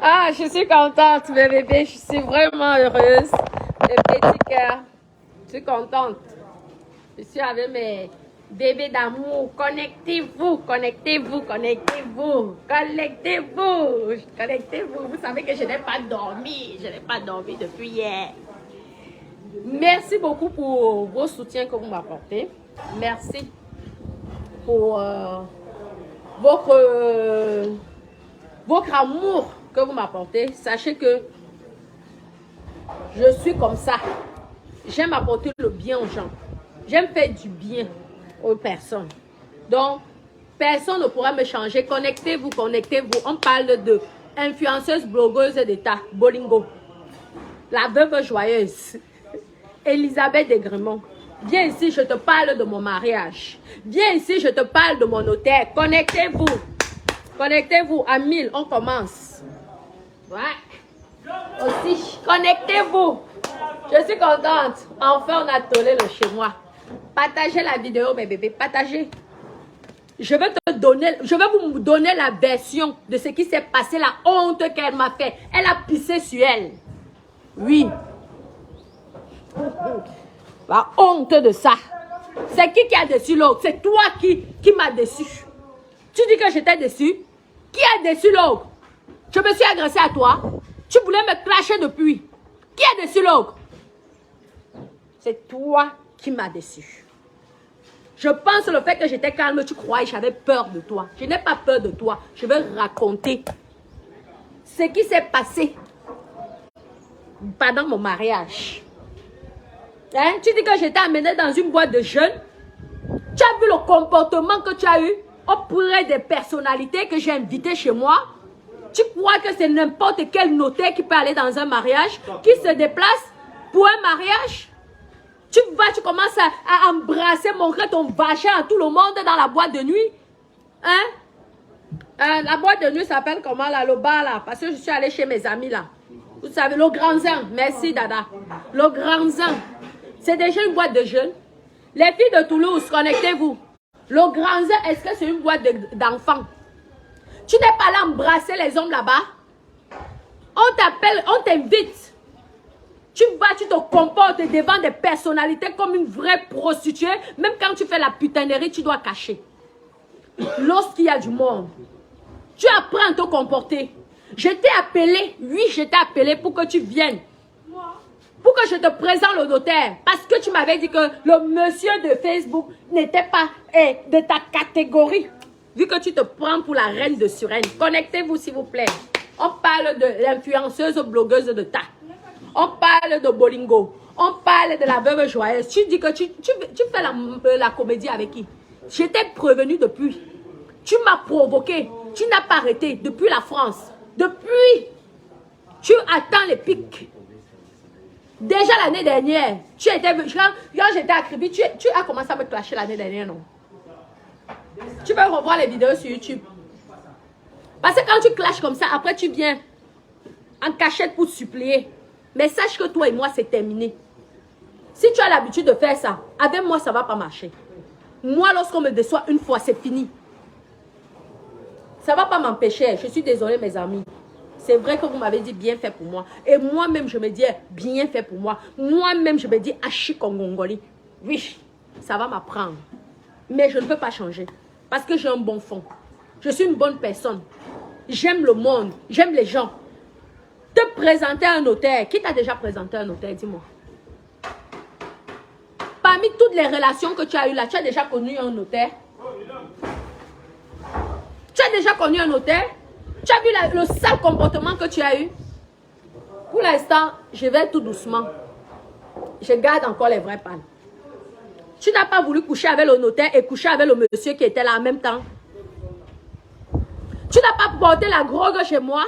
Ah, je suis contente, mes bébés. Je suis vraiment heureuse. Le petit cœur. Je suis contente. Je suis avec mes bébés d'amour. Connectez-vous, connectez-vous, connectez-vous. Connectez-vous. Connectez-vous. Vous savez que je n'ai pas dormi. Je n'ai pas dormi depuis hier. Merci beaucoup pour vos soutiens que vous m'apportez. Merci pour votre amour que vous m'apportez. Sachez que je suis comme ça. J'aime apporter le bien aux gens. J'aime faire du bien aux personnes. Donc, personne ne pourra me changer. Connectez-vous, connectez-vous. On parle de influenceuse, blogueuse d'État, Bolingo. La veuve joyeuse. Elisabeth Desgrémont. Viens ici, je te parle de mon mariage. Viens ici, je te parle de mon notaire. Connectez-vous. Connectez-vous à 1000, on commence. Ouais. Aussi, connectez-vous. Je suis contente. Enfin, on a tollé le chez moi. Partagez la vidéo, mes bébés. Partagez. Je vais vous donner la version de ce qui s'est passé, la honte qu'elle m'a fait. Elle a pissé sur elle. Oui. La honte de ça. C'est qui a déçu l'autre? C'est toi qui m'a déçu. Tu dis que j'étais déçu? Qui a déçu l'autre? Je me suis agressé à toi. Tu voulais me clasher depuis. Qui a déçu l'autre? C'est toi qui m'as déçu. Je pense le fait que j'étais calme, tu croyais que j'avais peur de toi. Je n'ai pas peur de toi. Je vais raconter ce qui s'est passé pendant mon mariage. Hein? Tu dis que j'étais amenée dans une boîte de jeunes. Tu as vu le comportement que tu as eu auprès des personnalités que j'ai invitées chez moi. Tu crois que c'est n'importe quel notaire qui peut aller dans un mariage, qui se déplace pour un mariage? Tu commences à embrasser, montrer ton vagin à tout le monde dans la boîte de nuit. Hein? La boîte de nuit s'appelle comment là, le bar là? Parce que je suis allée chez mes amis là. Vous savez, le Grand Zin. Merci Dada. Le Grand Zin. C'est déjà une boîte de jeunes. Les filles de Toulouse, connectez-vous. Le Grand Zin, est-ce que c'est une boîte d'enfants? Tu n'es pas là embrasser les hommes là-bas. On t'appelle, on t'invite. Tu vas, tu te comportes devant des personnalités comme une vraie prostituée. Même quand tu fais la putanerie, tu dois cacher. Lorsqu'il y a du monde, tu apprends à te comporter. Je t'ai appelé, oui, je t'ai appelé pour que tu viennes. Pour que je te présente le notaire. Parce que tu m'avais dit que le monsieur de Facebook n'était pas de ta catégorie. Vu que tu te prends pour la reine de Suresnes. Connectez-vous s'il vous plaît. On parle de l'influenceuse blogueuse de Ta. On parle de Bolingo. On parle de la veuve joyeuse. Tu dis que tu fais la comédie avec qui? Je t'ai prévenu depuis. Tu m'as provoqué. Tu n'as pas arrêté depuis la France. Depuis. Tu attends les pics. Déjà l'année dernière, quand j'étais à Kribi, tu as commencé à me clasher l'année dernière, non? Tu peux revoir les vidéos sur YouTube. Parce que quand tu clashes comme ça, après tu viens en cachette pour supplier. Mais sache que toi et moi, c'est terminé. Si tu as l'habitude de faire ça, avec moi, ça ne va pas marcher. Moi, lorsqu'on me déçoit une fois, c'est fini. Ça ne va pas m'empêcher. Je suis désolée, mes amis. C'est vrai que vous m'avez dit bien fait pour moi. Et moi-même, je me dis bien fait pour moi. Moi-même, je me dis Achi Kongongoli. Oui, ça va m'apprendre. Mais je ne peux pas changer. Parce que j'ai un bon fond. Je suis une bonne personne. J'aime le monde. J'aime les gens. Te présenter un notaire. Qui t'a déjà présenté un notaire? Dis-moi. Parmi toutes les relations que tu as eues là, tu as déjà connu un notaire? Tu as déjà connu un notaire? Tu as vu le sale comportement que tu as eu? Pour l'instant, je vais tout doucement. Je garde encore les vrais pannes. Tu n'as pas voulu coucher avec le notaire et coucher avec le monsieur qui était là en même temps. Tu n'as pas porté la drogue chez moi.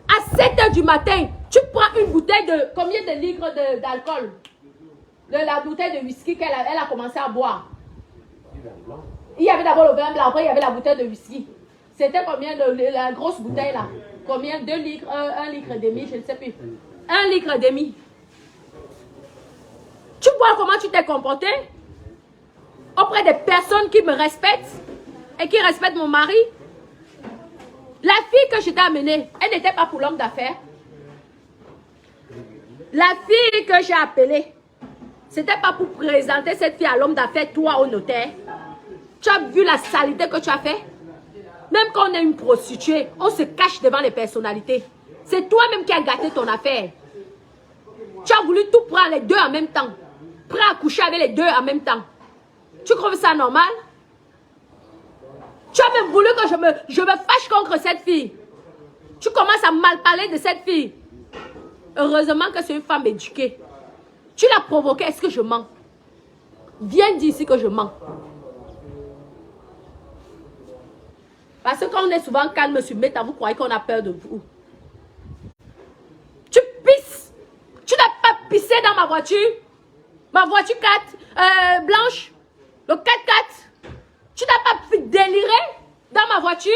À 7 h du matin, tu prends une bouteille de combien de litres d'alcool? De la bouteille de whisky qu'elle a commencé à boire. Il y avait d'abord le vin blanc, après il y avait la bouteille de whisky. C'était combien la grosse bouteille là? Combien? 2 litres, 1 litre et demi, je ne sais plus. 1 litre et demi. Tu vois comment tu t'es comporté? auprès des personnes qui me respectent et qui respectent mon mari. La fille que je t'ai amenée, elle n'était pas pour l'homme d'affaires. La fille que j'ai appelée, c'était pas pour présenter cette fille à l'homme d'affaires, toi au notaire. Tu as vu la saleté que tu as fait? Même quand on est une prostituée, on se cache devant les personnalités. C'est toi-même qui as gâté ton affaire. Tu as voulu tout prendre les deux en même temps. Prêt à coucher avec les deux en même temps. Tu trouves ça normal? Tu as même voulu que je me fâche contre cette fille. Tu commences à mal parler de cette fille. Heureusement que c'est une femme éduquée. Tu l'as provoquée, est-ce que je mens? Viens dire ici que je mens. Parce que quand on est souvent calme sur Meta, vous croyez qu'on a peur de vous. Tu pisses. Tu n'as pas pissé dans ma voiture. Ma voiture 4 blanche. Le 4x4. Tu n'as pas déliré dans ma voiture.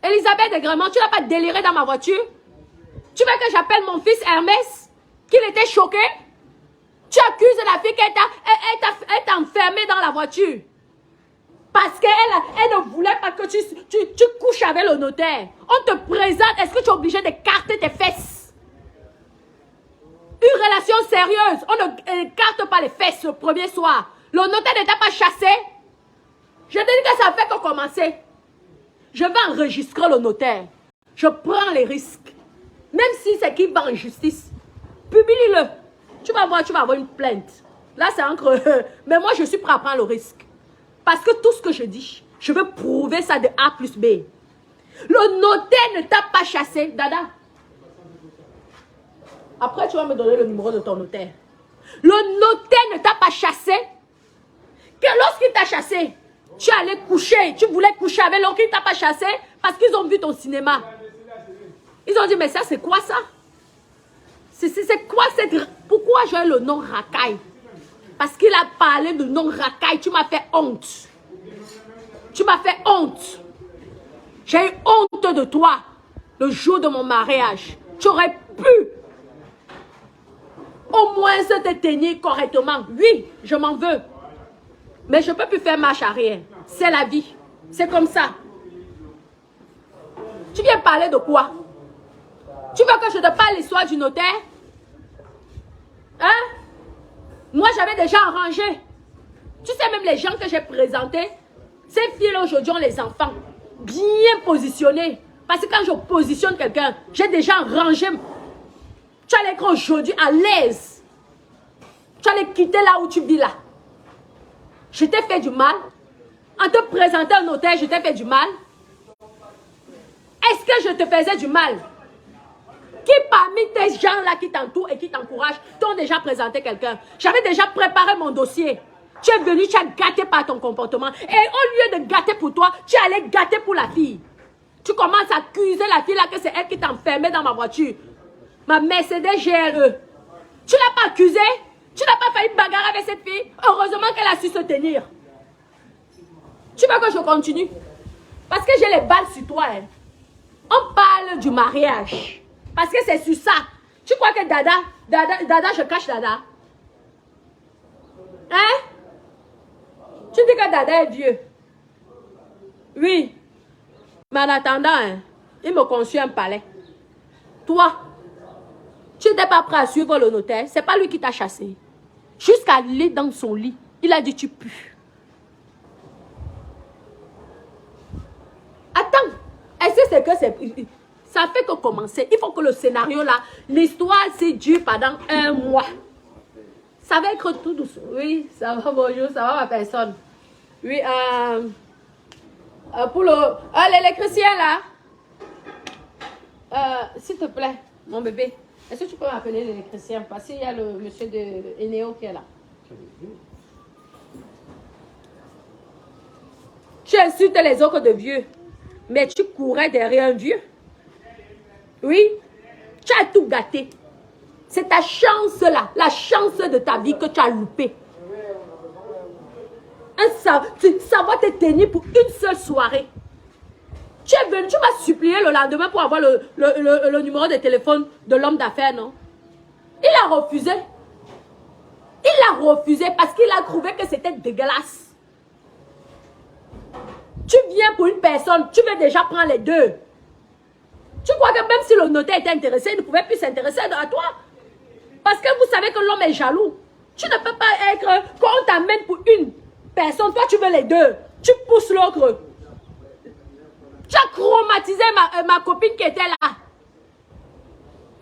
Elisabeth de Grémont, tu n'as pas déliré dans ma voiture. Tu veux que j'appelle mon fils Hermès, qu'il était choqué? Tu accuses la fille qu'elle t'a enfermée dans la voiture. Parce qu'elle ne voulait pas que tu couches avec le notaire. On te présente, est-ce que tu es obligé d'écarter tes fesses? Une relation sérieuse, on n'écarte pas les fesses le premier soir. Le notaire ne t'a pas chassé. Je te dis que ça fait que commencer. Je vais enregistrer le notaire. Je prends les risques. Même si c'est qui va en justice. Publie-le. Tu vas voir, tu vas avoir une plainte. Là, c'est entre... mais moi, je suis prêt à prendre le risque. Parce que tout ce que je dis, je veux prouver ça de A plus B. Le notaire ne t'a pas chassé, Dada. Après, tu vas me donner le numéro de ton notaire. Le notaire ne t'a pas chassé. Que lorsqu'il t'a chassé, tu allais coucher. Tu voulais coucher avec l'autre, il ne t'a pas chassé parce qu'ils ont vu ton cinéma. Ils ont dit, mais ça, c'est quoi ça? C'est quoi cette... Pourquoi j'ai le nom Racaille? Parce qu'il a parlé de nom Racaille. Tu m'as fait honte. Tu m'as fait honte. J'ai eu honte de toi le jour de mon mariage. Tu aurais pu au moins te tenir correctement. Oui, je m'en veux. Mais je ne peux plus faire marche arrière. C'est la vie. C'est comme ça. Tu viens parler de quoi? Tu veux que je te parle l'histoire du notaire? Hein? Moi, j'avais déjà arrangé. Tu sais, même les gens que j'ai présentés, ces filles-là, aujourd'hui, ont les enfants bien positionnés. Parce que quand je positionne quelqu'un, j'ai déjà rangé. Tu allais être aujourd'hui à l'aise. Tu allais quitter là où tu vis là. Je t'ai fait du mal. En te présentant un notaire, je t'ai fait du mal. Est-ce que je te faisais du mal? Qui parmi tes gens-là qui t'entourent et qui t'encouragent t'ont déjà présenté quelqu'un? J'avais déjà préparé mon dossier. Tu es venu, tu as gâté par ton comportement. Et au lieu de gâter pour toi, tu allais gâter pour la fille. Tu commences à accuser la fille là que c'est elle qui t'a enfermé dans ma voiture. Ma Mercedes GLE. Tu l'as pas accusée? Tu n'as pas failli bagarrer avec cette fille? Heureusement qu'elle a su se tenir. Tu veux que je continue? Parce que j'ai les balles sur toi. Hein. On parle du mariage. Parce que c'est sur ça. Tu crois que Dada, je cache Dada? Hein? Tu dis que Dada est vieux. Oui. Mais en attendant, hein, il me conçut un palais. Toi, tu n'étais pas prêt à suivre le notaire. C'est pas lui qui t'a chassé. Jusqu'à aller dans son lit, il a dit tu pues. Attends. Est-ce que c'est que c'est... Ça fait que commencer. Il faut que le scénario là, l'histoire s'est dure pendant 1 mois. Ça va être tout doucement. Oui, ça va, bonjour, ça va ma personne. Oui, pour l'électricien là, s'il te plaît, mon bébé, est-ce que tu peux m'appeler l'électricien? Parce qu'il y a le monsieur de Eneo qui est là. Tu insultes les autres de vieux, mais tu courais derrière un vieux. Oui, tu as tout gâté. C'est ta chance là, la chance de ta vie que tu as loupé. Ça va te tenir pour une seule soirée. Tu es venu, tu m'as supplié le lendemain pour avoir le numéro de téléphone de l'homme d'affaires, non? Il a refusé. Il a refusé parce qu'il a trouvé que c'était dégueulasse. Tu viens pour une personne, tu veux déjà prendre les deux. Tu crois que même si le notaire était intéressé, il ne pouvait plus s'intéresser à toi? Parce que vous savez que l'homme est jaloux. Tu ne peux pas être... Quand on t'amène pour une personne, toi tu veux les deux. Tu pousses l'autre. Tu as traumatisé ma copine qui était là.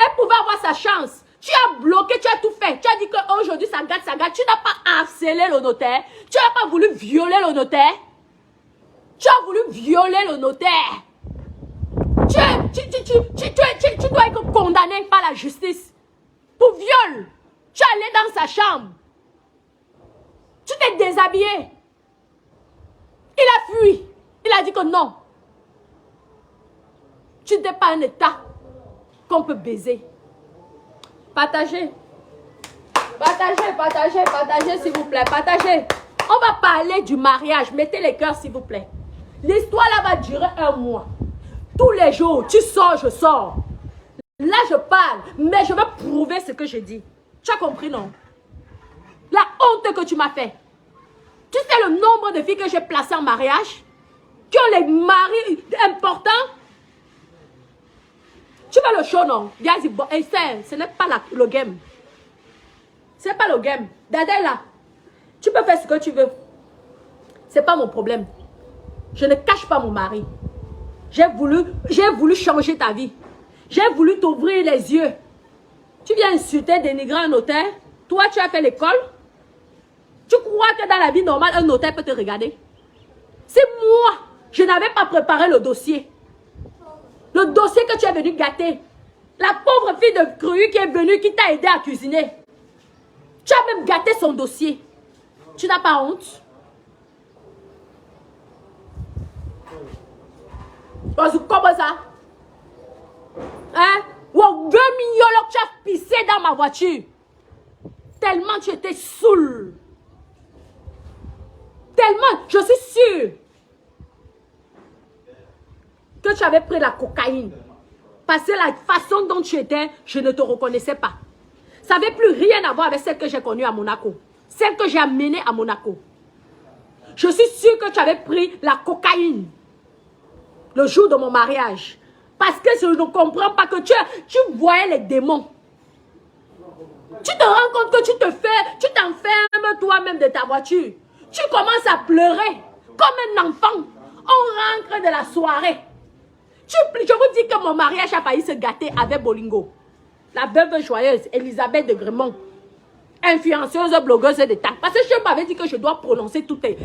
Elle pouvait avoir sa chance. Tu as bloqué, tu as tout fait. Tu as dit qu'aujourd'hui ça gâte, ça gâte. Tu n'as pas harcelé le notaire. Tu n'as pas voulu violer le notaire. Tu as voulu violer le notaire. Tu dois être condamné par la justice. Pour viol. Tu es allé dans sa chambre. Tu t'es déshabillé. Il a fui. Il a dit que non. Tu n'es pas un état qu'on peut baiser. Partagez. Partagez s'il vous plaît. Partagez. On va parler du mariage. Mettez les cœurs s'il vous plaît. L'histoire là va durer 1 mois. Tous les jours, tu sors, je sors. Là, je parle, mais je veux prouver ce que je dis. Tu as compris, non? La honte que tu m'as fait. Tu sais le nombre de filles que j'ai placées en mariage? Qui ont les maris importants? Tu veux le show, non? Viens-y, bon, ce n'est pas le game. Ce n'est pas le game. Dada là. Tu peux faire ce que tu veux. Ce n'est pas mon problème. Je ne cache pas mon mari. J'ai voulu changer ta vie. J'ai voulu t'ouvrir les yeux. Tu viens insulter, dénigrer un notaire. Toi, tu as fait l'école. Tu crois que dans la vie normale, un notaire peut te regarder? C'est moi. Je n'avais pas préparé le dossier. Le dossier que tu es venu gâter. La pauvre fille de Cru qui est venue, qui t'a aidé à cuisiner. Tu as même gâté son dossier. Tu n'as pas honte? Comment ça? Hein? Wow, 2 millions que tu as pissé dans ma voiture. Tellement tu étais saoul. Tellement, je suis sûre que tu avais pris la cocaïne. Parce que la façon dont tu étais, je ne te reconnaissais pas. Ça n'avait plus rien à voir avec celle que j'ai connue à Monaco. Celle que j'ai amenée à Monaco. Je suis sûre que tu avais pris la cocaïne le jour de mon mariage. Parce que je ne comprends pas que tu voyais les démons. Tu te rends compte que tu t'enfermes toi-même de ta voiture. Tu commences à pleurer comme un enfant. On rentre de la soirée. Je vous dis que mon mariage a failli se gâter avec Bolingo. La veuve joyeuse, Elisabeth de Gremont. Influenceuse, blogueuse de temps. Parce que je m'avais dit que je dois prononcer toutes tes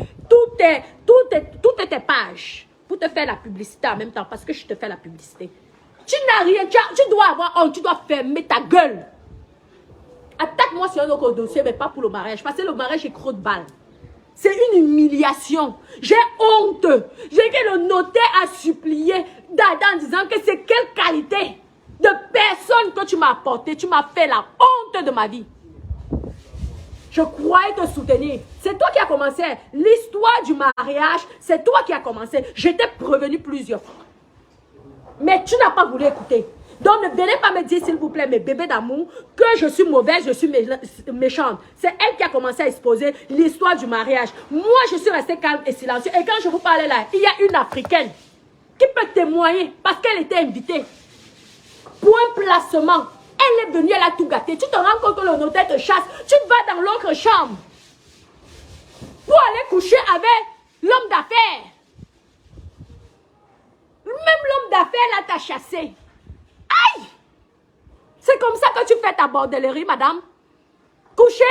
pages. Pour te faire la publicité en même temps. Parce que je te fais la publicité. Tu n'as rien. Tu dois avoir honte. Tu dois fermer ta gueule. Attaque-moi sur un autre dossier. Mais pas pour le mariage. Parce que le mariage est gros de balle. C'est une humiliation. J'ai honte. J'ai que le notaire a supplié Dada en disant que c'est quelle qualité de personne que tu m'as apporté. Tu m'as fait la honte de ma vie. Je croyais te soutenir. C'est toi qui as commencé. L'histoire du mariage, c'est toi qui as commencé. Je t'ai prévenu plusieurs fois. Mais tu n'as pas voulu écouter. Donc ne venez pas me dire, s'il vous plaît, mes bébés d'amour, que je suis mauvaise, je suis méchante. C'est elle qui a commencé à exposer l'histoire du mariage. Moi, je suis restée calme et silencieuse. Et quand je vous parlais là, il y a une Africaine qui peut témoigner parce qu'elle était invitée pour un placement. Elle est venue, elle a tout gâté. Tu te rends compte que le notaire te chasse. Tu vas dans l'autre chambre pour aller coucher avec l'homme d'affaires. Même l'homme d'affaires là t'a chassé. Aïe! C'est comme ça que tu fais ta bordellerie, madame. Coucher?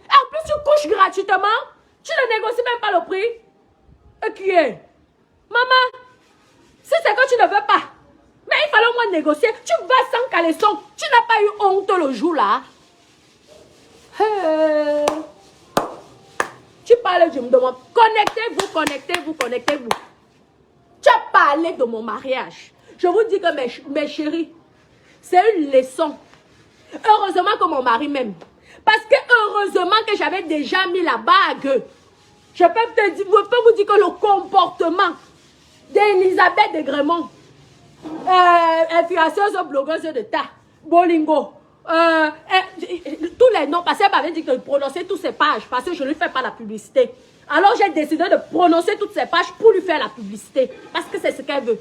En plus, tu couches gratuitement. Tu ne négocies même pas le prix. Et qui est? Maman, si c'est que tu ne veux pas, mais il fallait au moins négocier. Tu vas sans caleçon. Tu n'as pas eu honte le jour-là. Hey. Tu parles de mon... Connectez-vous. Tu as parlé de mon mariage. Je vous dis que mes chéris, c'est une leçon. Heureusement que mon mari m'aime. Parce que heureusement que j'avais déjà mis la bague. Je peux vous dire que le comportement d'Elisabeth de Gremont, influenceuse blogueuse de ta, Bolingo, tous les noms, parce qu'elle m'avait dit de prononcer toutes ces pages, parce que je ne lui fais pas la publicité. Alors j'ai décidé de prononcer toutes ces pages pour lui faire la publicité, parce que c'est ce qu'elle veut.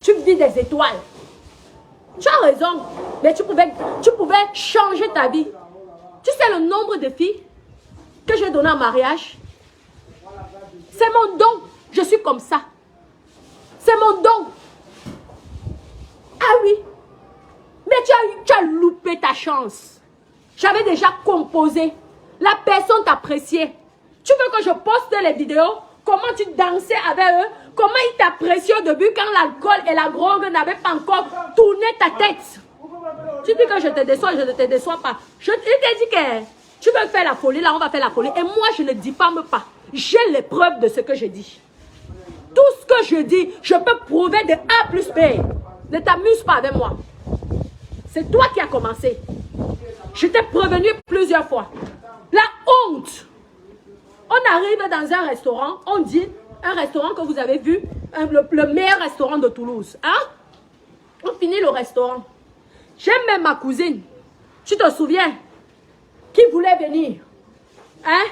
Tu vis des étoiles. Tu as raison, mais tu pouvais changer ta vie. Tu sais le nombre de filles que j'ai donné en mariage? C'est mon don. Je suis comme ça. C'est mon don. Ah oui. Mais tu as loupé ta chance. J'avais déjà composé. La personne t'appréciait. Tu veux que je poste les vidéos? Comment tu dansais avec eux? Comment ils t'appréciaient au début quand l'alcool et la drogue n'avaient pas encore tourné ta tête? Tu dis que je te déçois, je ne te déçois pas. Je t'ai dit que tu veux faire la folie, là on va faire la folie. Et moi je ne diffame pas. J'ai les preuves de ce que je dis. Tout ce que je dis, je peux prouver de A plus B. Ne t'amuse pas avec moi. C'est toi qui as commencé. Je t'ai prévenu plusieurs fois. La honte. On arrive dans un restaurant, on dit, un restaurant que vous avez vu, le meilleur restaurant de Toulouse. Hein? On finit le restaurant. J'ai même ma cousine, tu te souviens, qui voulait venir. Hein?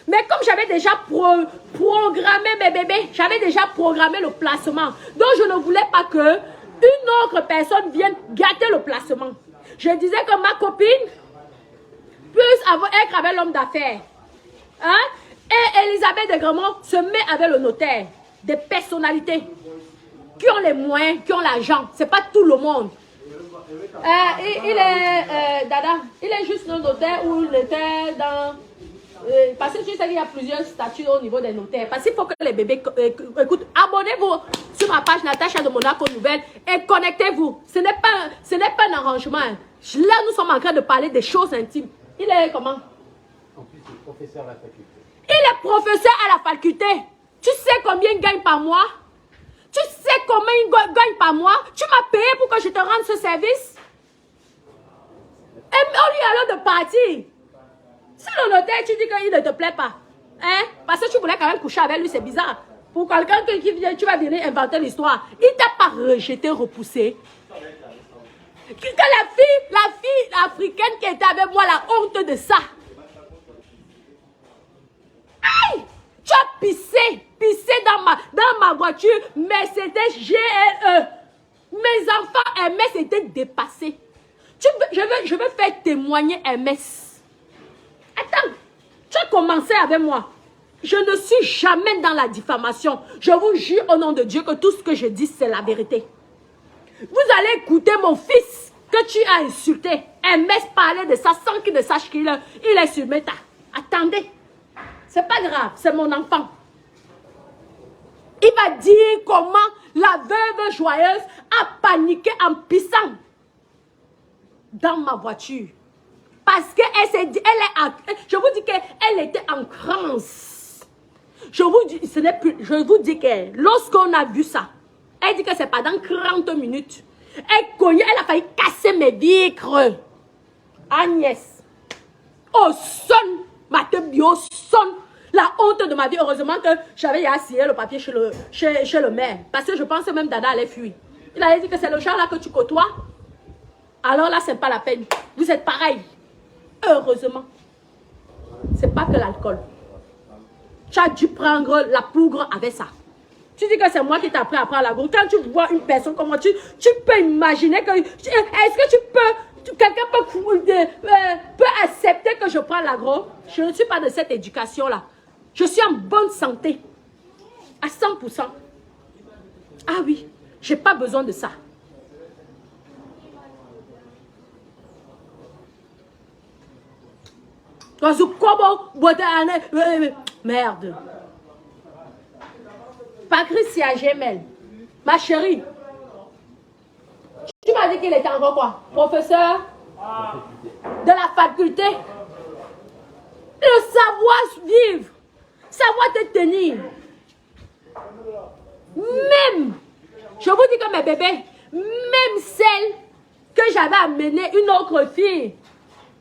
Mais comme j'avais déjà programmé mes bébés, j'avais déjà programmé le placement. Donc je ne voulais pas que une autre personne vienne gâter le placement. Je disais que ma copine puisse être avec l'homme d'affaires. Hein? Et Elisabeth de Gremont se met avec le notaire. Des personnalités qui ont les moyens, qui ont l'argent. Ce n'est pas tout le monde. Il est Dada, il est juste le notaire ou il était dans... parce que tu sais qu'il y a plusieurs statuts au niveau des notaires. Parce qu'il faut que les bébés... écoute, abonnez-vous sur ma page Natacha de Monaco Nouvelle et connectez-vous. Ce n'est pas un arrangement. Là, nous sommes en train de parler des choses intimes. Il est comment? En plus, il est professeur à la faculté. Il est professeur à la faculté. Tu sais combien il gagne par mois? Tu sais combien il gagne par mois? Tu m'as payé pour que je te rende ce service? Et on lui alors de partir. Si le notaire, tu dis qu'il ne te plaît pas. Hein? Parce que tu voulais quand même coucher avec lui, c'est bizarre. Pour quelqu'un qui vient, tu vas venir inventer l'histoire. Il ne t'a pas rejeté, repoussé. Que la fille africaine qui était avec moi, la honte de ça. Aïe! Tu as pissé dans ma voiture, mais c'était GLE. Mes enfants Hermès étaient dépassés. Je veux faire témoigner Hermès. Attends, tu as commencé avec moi. Je ne suis jamais dans la diffamation. Je vous jure au nom de Dieu que tout ce que je dis, c'est la vérité. Vous allez écouter mon fils que tu as insulté. Hermès parlait de ça sans qu'il ne sache qu'il est sur Meta. Attendez. C'est pas grave, c'est mon enfant. Il va dire comment la veuve joyeuse a paniqué en pissant dans ma voiture. Parce qu'elle s'est dit, je vous dis qu'elle était en transe. Je vous dis que lorsqu'on a vu ça, elle dit que c'est pendant 30 minutes. Elle a failli casser mes vitres. Agnès. Oh, sonne. Ma tête bio sonne. La honte de ma vie. Heureusement que j'avais assigné le papier chez le maire. Parce que je pense que même Dada allait fuir. Il allait dire que c'est le genre là que tu côtoies. Alors là, c'est pas la peine. Vous êtes pareil. Heureusement. C'est pas que l'alcool. Tu as dû prendre la poudre avec ça. Tu dis que c'est moi qui t'ai appris à prendre la poudre. Quand tu vois une personne comme moi, tu peux imaginer que... Est-ce que tu peux... Quelqu'un peut accepter que je prends l'agro? Je ne suis pas de cette éducation-là. Je suis en bonne santé. À 100%. Ah oui, je n'ai pas besoin de ça. Merde. Patricia Gemel. Ma chérie. Tu m'as dit qu'il était encore quoi? Professeur de la faculté. Le savoir-vivre. Savoir te tenir. Même, je vous dis que mes bébés, même celle que j'avais amenée, une autre fille,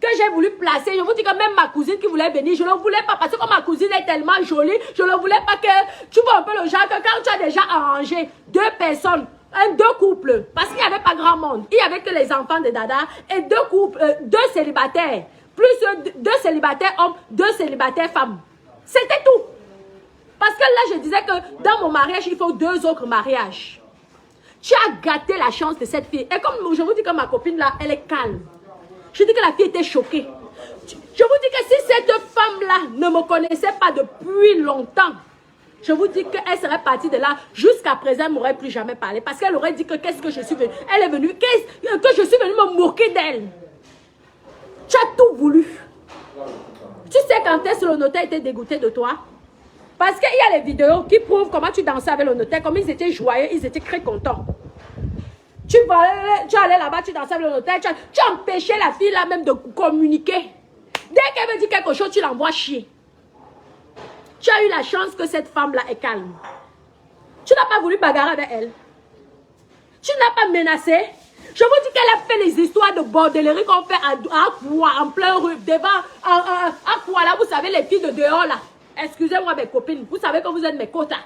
que j'ai voulu placer, je vous dis que même ma cousine qui voulait venir, je ne voulais pas parce que ma cousine est tellement jolie, je ne voulais pas que, tu vois un peu le genre que quand tu as déjà arrangé 2 personnes deux couples, parce qu'il n'y avait pas grand monde. Il n'y avait que les enfants de Dada et deux couples, deux célibataires. Plus deux célibataires hommes, deux célibataires femmes. C'était tout. Parce que là, je disais que dans mon mariage, il faut deux autres mariages. Tu as gâté la chance de cette fille. Et comme je vous dis que ma copine là, elle est calme. Je dis que la fille était choquée. Je vous dis que si cette femme-là ne me connaissait pas depuis longtemps, je vous dis qu'elle serait partie de là. Jusqu'à présent, elle ne m'aurait plus jamais parlé. Parce qu'elle aurait dit que qu'est-ce que je suis venue. Elle est venue, que je suis venue me moquer d'elle. Tu as tout voulu. Tu sais quand est-ce que le notaire était dégoûté de toi? Parce qu'il y a les vidéos qui prouvent comment tu dansais avec le notaire, comment ils étaient joyeux, ils étaient très contents. Tu allais là-bas, tu dansais avec le notaire, tu empêchais la fille là même de communiquer. Dès qu'elle veut dire quelque chose, tu l'envoies chier. Tu as eu la chance que cette femme-là est calme. Tu n'as pas voulu bagarrer avec elle. Tu n'as pas menacé. Je vous dis qu'elle a fait les histoires de bordellerie qu'on fait à Koua, en plein rue, devant, à Koua, là, vous savez, les filles de dehors, là. Excusez-moi, mes copines, vous savez que vous êtes mes quotas.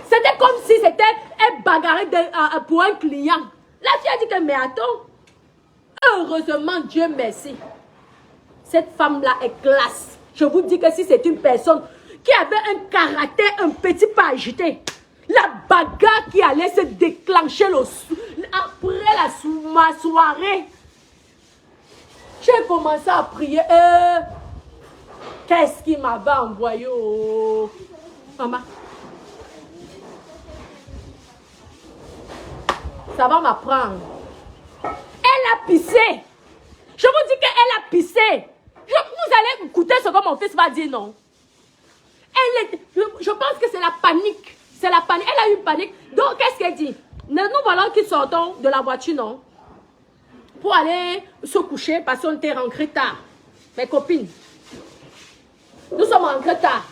C'était comme si c'était un bagarre pour un client. La fille a dit que, mais attends, heureusement, Dieu merci. Cette femme-là est classe. Je vous dis que si c'est une personne qui avait un caractère un petit peu agité, la bagarre qui allait se déclencher après ma soirée, j'ai commencé à prier. Qu'est-ce qui m'avait envoyé au... Maman. Ça va m'apprendre. Elle a pissé. Je vous dis qu'elle a pissé. Vous allez écouter ce que mon fils va dire, non? Je pense que c'est la panique. C'est la panique. Elle a eu panique. Donc, qu'est-ce qu'elle dit? Nous voilà qui sortons de la voiture, non? Pour aller se coucher parce qu'on était rentrés tard. Mes copines. Nous sommes rentrés tard.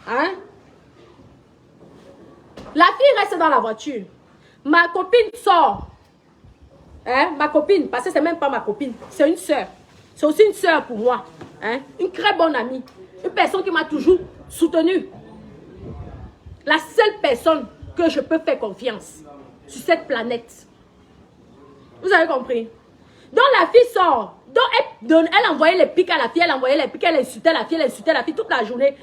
Hein? La fille reste dans la voiture. Ma copine sort. Hein? Ma copine, parce que c'est même pas ma copine. C'est une soeur. C'est aussi une soeur pour moi. Hein? Une très bonne amie. Une personne qui m'a toujours soutenue. La seule personne que je peux faire confiance sur cette planète. Vous avez compris? Donc la fille sort. Donc elle envoyait les pics à la fille, elle envoyait les pics, elle insultait la fille toute la journée.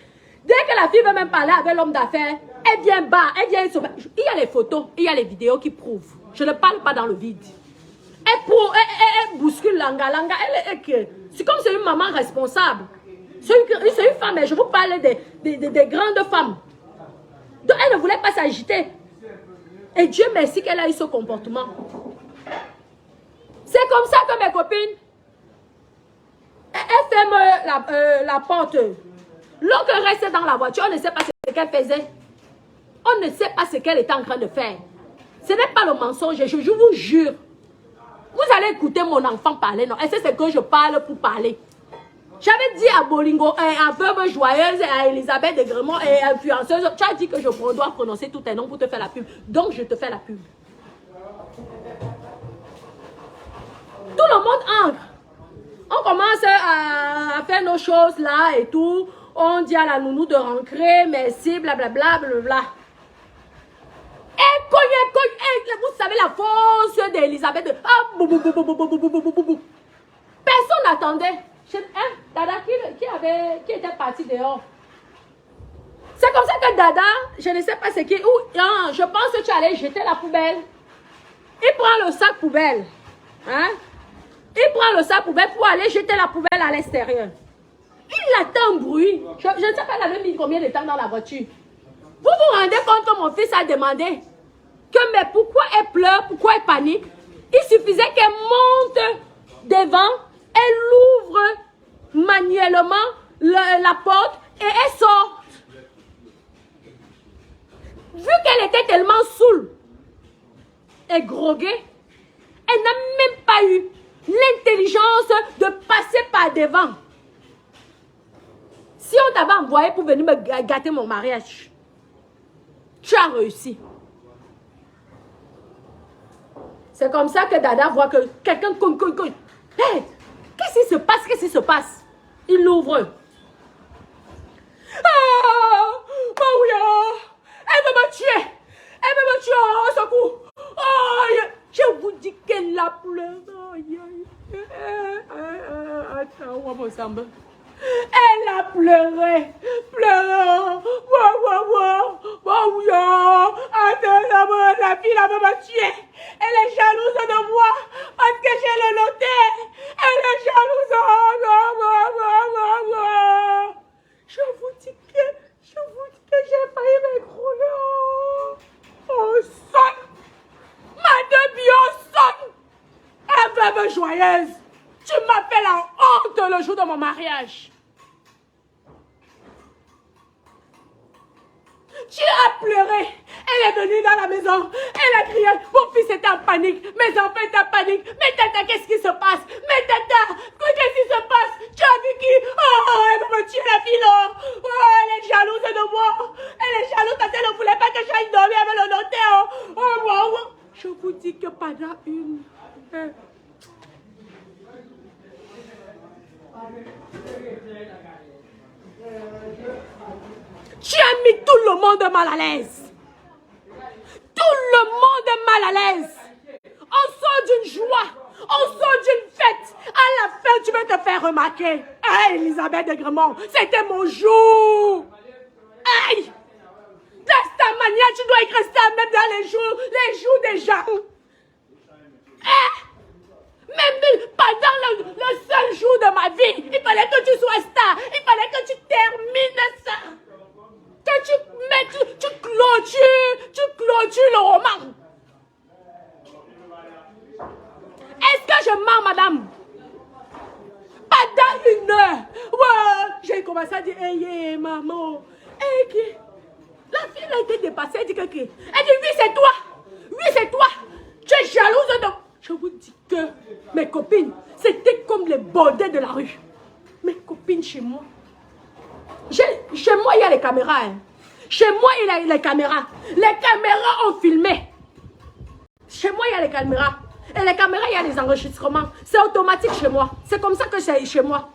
Dès que la fille veut même parler avec l'homme d'affaires, elle vient bas, elle vient sauver. Il y a les photos, il y a les vidéos qui prouvent. Je ne parle pas dans le vide. Elle bouscule Langa. C'est comme c'est une maman responsable. C'est une femme, mais je vous parle des grandes femmes. Donc elle ne voulait pas s'agiter. Et Dieu merci qu'elle a eu ce comportement. C'est comme ça que mes copines, elle ferme la porte. L'autre reste dans la voiture, on ne sait pas ce qu'elle faisait. On ne sait pas ce qu'elle était en train de faire. Ce n'est pas le mensonge, je vous jure. Vous allez écouter mon enfant parler, non? Et c'est que je parle pour parler. J'avais dit à Bolingo, à Veuve Joyeuse, à Elisabeth de Gremont et à influenceuse, tu as dit que je dois prononcer tous tes noms pour te faire la pub. Donc je te fais la pub. Tout le monde entre. On commence à faire nos choses là et tout. On dit à la nounou de rentrer, merci, blablabla, blablabla. Et vous savez la force d'Elisabeth. Personne n'attendait. Dada qui était parti dehors. C'est comme ça que Dada, je ne sais pas ce qui. Je pense que tu allais jeter la poubelle. Il prend le sac poubelle. Hein? Il prend le sac poubelle pour aller jeter la poubelle à l'extérieur. Il attend un bruit. Je ne sais pas, elle avait mis combien de temps dans la voiture. Vous vous rendez compte que mon fils a demandé que, mais pourquoi elle pleure, pourquoi elle panique? Il suffisait qu'elle monte devant, elle ouvre manuellement la porte et elle sort. Vu qu'elle était tellement saoule et groguée, elle n'a même pas eu l'intelligence de passer par devant. Si on t'avait envoyé pour venir me gâter mon mariage, tu as réussi. C'est comme ça que Dada voit que quelqu'un cogne. Hey, qu'est-ce qui se passe? Qu'est-ce qui se passe? Il l'ouvre. Ah, Maouya, elle veut me tuer. Elle veut me tuer, au secours. Oh, je vous dis qu'elle a pleuré. Attends, on va m'ensemble. Elle a pleuré, pleuré. Attends, la fille là va me tuer. Elle est jalouse de moi parce que j'ai le notaire. Elle est jalouse. Je vous dis que j'ai failli m'écrouler. Oh, sonne. Madame Bio sonne. Elle va me joyeuse. Tu m'as fait la honte le jour de mon mariage. Tu as pleuré. Elle est venue dans la maison. Elle a crié. Mon fils était en panique. Mes enfants étaient en panique. Mais tata, qu'est-ce qui se passe? Mais tata, qu'est-ce qui se passe? Tu as vu qui? Oh, elle va me tuer la fille là. Oh, elle est jalouse de moi. Elle est jalouse parce qu'elle ne voulait pas que j'aille dormir avec le notaire. Oh, wow. Je vous dis que pendant une... Tu as mis tout le monde mal à l'aise. Tout le monde mal à l'aise. On sort d'une joie. On sort d'une fête. À la fin, tu veux te faire remarquer. Hey, Elisabeth de Gremont, c'était mon jour. Hey, de ta manière, tu dois y rester même dans les jours des gens. Hey. Même pendant le seul jour de ma vie, il fallait que tu sois star. Il fallait que tu termines ça. Que tu clôtures le roman. Est-ce que je mens, madame? Pendant une heure, ouais, j'ai commencé à dire, hey, maman. Hey, la fille a été dépassée. Elle dit que. Elle dit, oui, c'est toi. Oui, c'est toi. Tu es jalouse de... Je vous dis que mes copines, c'était comme les bordels de la rue. Mes copines chez moi. Chez moi, il y a les caméras. Hein. Chez moi, il y a les caméras. Les caméras ont filmé. Chez moi, il y a les caméras. Et les caméras, il y a les enregistrements. C'est automatique chez moi. C'est comme ça que c'est chez moi.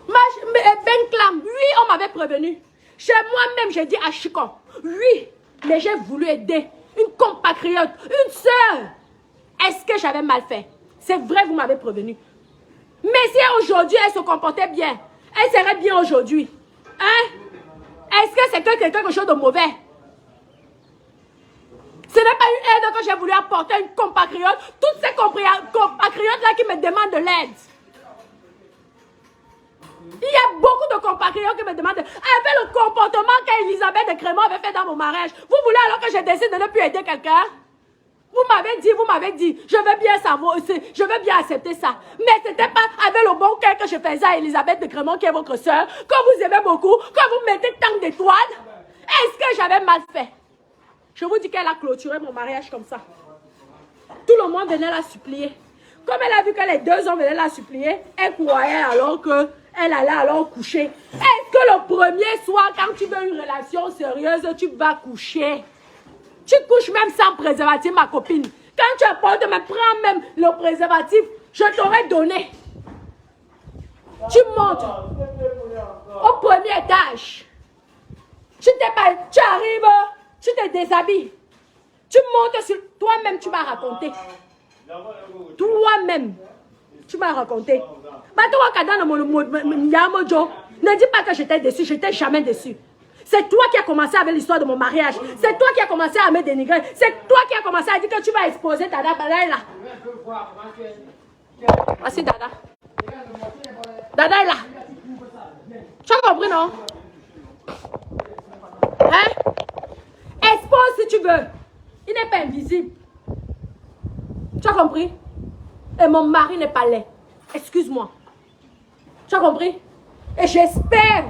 Ben Clam, oui, on m'avait prévenu. Chez moi-même, j'ai dit à Chicon, oui, mais j'ai voulu aider une compatriote, une sœur. Est-ce que j'avais mal fait? C'est vrai, vous m'avez prévenu. Mais si aujourd'hui, elle se comportait bien, elle serait bien aujourd'hui. Hein? Est-ce que c'est quelque chose de mauvais? Ce n'est pas une aide que j'ai voulu apporter à une compatriote. Toutes ces compatriotes-là qui me demandent de l'aide. Il y a beaucoup de compatriotes qui me demandent avec le comportement qu'Elisabeth de Gremont avait fait dans mon mariage. Vous voulez alors que je décide de ne plus aider quelqu'un? Vous m'avez dit, je veux bien savoir, je veux bien accepter ça. Mais ce n'était pas avec le bon cœur que je faisais à Elisabeth de Gremont, qui est votre soeur, que vous aimez beaucoup, que vous mettez tant d'étoiles. Est-ce que j'avais mal fait? Je vous dis qu'elle a clôturé mon mariage comme ça. Tout le monde venait la supplier. Comme elle a vu que les deux hommes venaient la supplier, elle croyait alors qu'elle allait alors coucher. Est-ce que le premier soir, quand tu veux une relation sérieuse, tu vas coucher? Tu couches même sans préservatif, ma copine. Quand tu apportes, mais prends même le préservatif, je t'aurais donné. Tu montes au premier étage. Tu arrives, tu te déshabilles. Tu montes sur toi-même, tu m'as raconté. Toi-même, tu m'as raconté. Ne dis pas que j'étais déçue, je n'étais jamais déçue. C'est toi qui as commencé avec l'histoire de mon mariage. C'est toi qui as commencé à me dénigrer. C'est toi qui as commencé à dire que tu vas exposer Dada. Dada est là. Voici Dada. Dada est là. Tu as compris, non? Hein? Expose si tu veux. Il n'est pas invisible. Tu as compris? Et mon mari n'est pas laid. Excuse-moi. Tu as compris? Et j'espère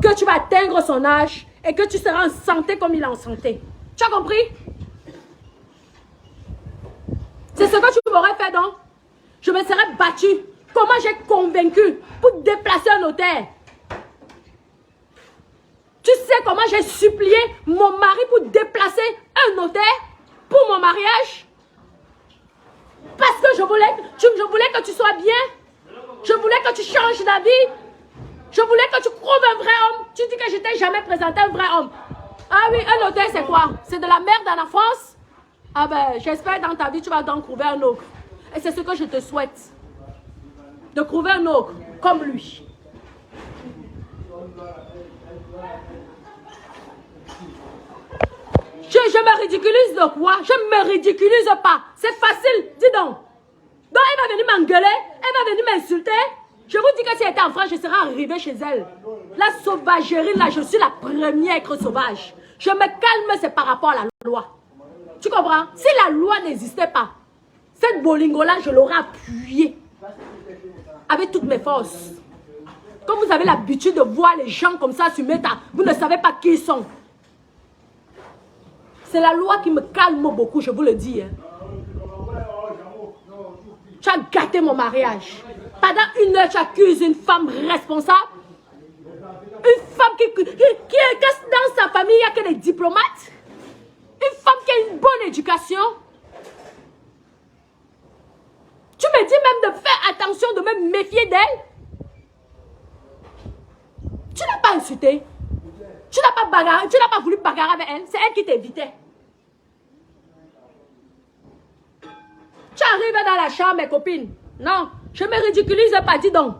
que tu vas atteindre son âge et que tu seras en santé comme il est en santé. Tu as compris? C'est ce que tu m'aurais fait, donc? Je me serais battue. Comment j'ai convaincu pour déplacer un notaire? Tu sais comment j'ai supplié mon mari pour déplacer un notaire pour mon mariage? Parce que je voulais que tu sois bien. Je voulais que tu changes d'avis. Je voulais que tu trouves un vrai homme. Tu dis que je t'ai jamais présenté un vrai homme. Ah oui, un notaire, c'est quoi? C'est de la merde en France? Ah ben, j'espère dans ta vie, tu vas donc trouver un ogre. Et c'est ce que je te souhaite. De trouver un ogre comme lui. Je me ridiculise de quoi? Je ne me ridiculise pas. C'est facile, dis donc. Donc, elle va venir m'engueuler, elle va venir m'insulter. Je vous dis que si elle était en France, je serais arrivée chez elle. La sauvagerie, là, je suis la première à être sauvage. Je me calme, c'est par rapport à la loi. Tu comprends? Si la loi n'existait pas, cette bolingo-là, je l'aurais appuyée. Avec toutes mes forces. Comme vous avez l'habitude de voir les gens comme ça sur Meta, vous ne savez pas qui ils sont. C'est la loi qui me calme beaucoup, je vous le dis. Hein. Tu as gâté mon mariage. Pendant 1 heure, tu accuses une femme responsable. Une femme qui dans sa famille, il n'y a que des diplomates. Une femme qui a une bonne éducation. Tu me dis même de faire attention, de me méfier d'elle. Tu n'as pas insulté. Tu n'as pas bagarré, tu n'as pas voulu bagarrer avec elle. C'est elle qui t'invitait. Tu arrives dans la chambre, mes copines. Non, je me ridiculise pas, dis donc.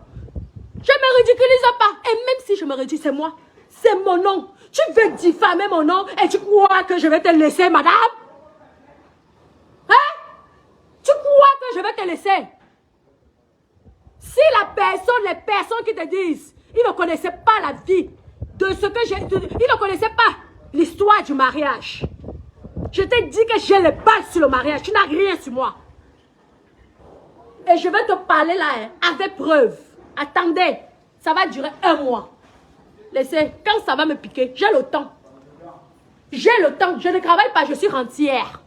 Je me ridiculise pas. Et même si je me ridiculise, c'est moi. C'est mon nom. Tu veux diffamer mon nom et tu crois que je vais te laisser, madame? Hein? Tu crois que je vais te laisser? Si les personnes qui te disent, ils ne connaissaient pas la vie de ce que j'ai... Ils ne connaissaient pas l'histoire du mariage. Je t'ai dit que j'ai les balles sur le mariage. Tu n'as rien sur moi. Et je vais te parler là, hein, avec preuve. Attendez, ça va durer 1 mois. Laissez, quand ça va me piquer, j'ai le temps. J'ai le temps. Je ne travaille pas, je suis rentière.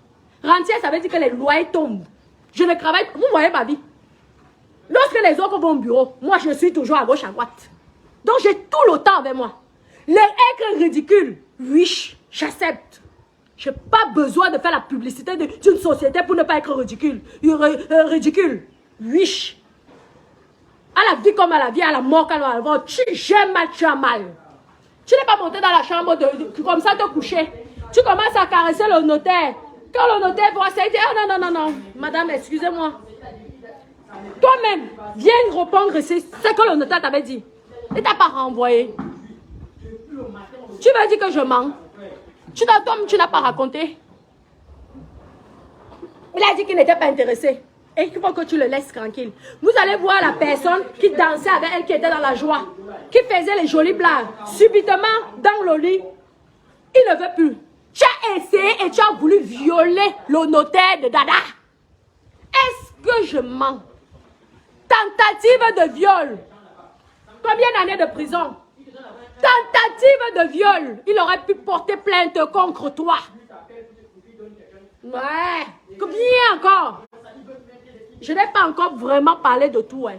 Rentière, ça veut dire que les loyers tombent. Je ne travaille pas. Vous voyez ma vie. Lorsque les autres vont au bureau, moi je suis toujours à gauche, à droite. Donc j'ai tout le temps avec moi. Les être ridicules, oui, j'accepte. Je n'ai pas besoin de faire la publicité d'une société pour ne pas être ridicule. Ridicule, oui. À la vie comme à la vie, à la mort comme à la mort. J'ai mal, tu as mal. Tu n'es pas monté dans la chambre comme ça te coucher. Tu commences à caresser le notaire. Quand le notaire voit ça, il dit, ah non, non, non, non, madame, excusez-moi. Toi-même, viens répondre ici. C'est que le notaire t'avait dit. Il ne t'a pas renvoyé. Tu veux dire que je mens? Toi-même, tu n'as pas raconté. Il a dit qu'il n'était pas intéressé. Et qu'il faut que tu le laisses tranquille. Vous allez voir la personne qui dansait avec elle, qui était dans la joie, qui faisait les jolies blagues. Subitement, dans le lit, il ne veut plus. Tu as essayé et tu as voulu violer le notaire de Dada. Est-ce que je mens? Tentative de viol. Combien d'années de prison? Tentative de viol. Il aurait pu porter plainte contre toi. Ouais. Combien encore? Je n'ai pas encore vraiment parlé de tout. Hein.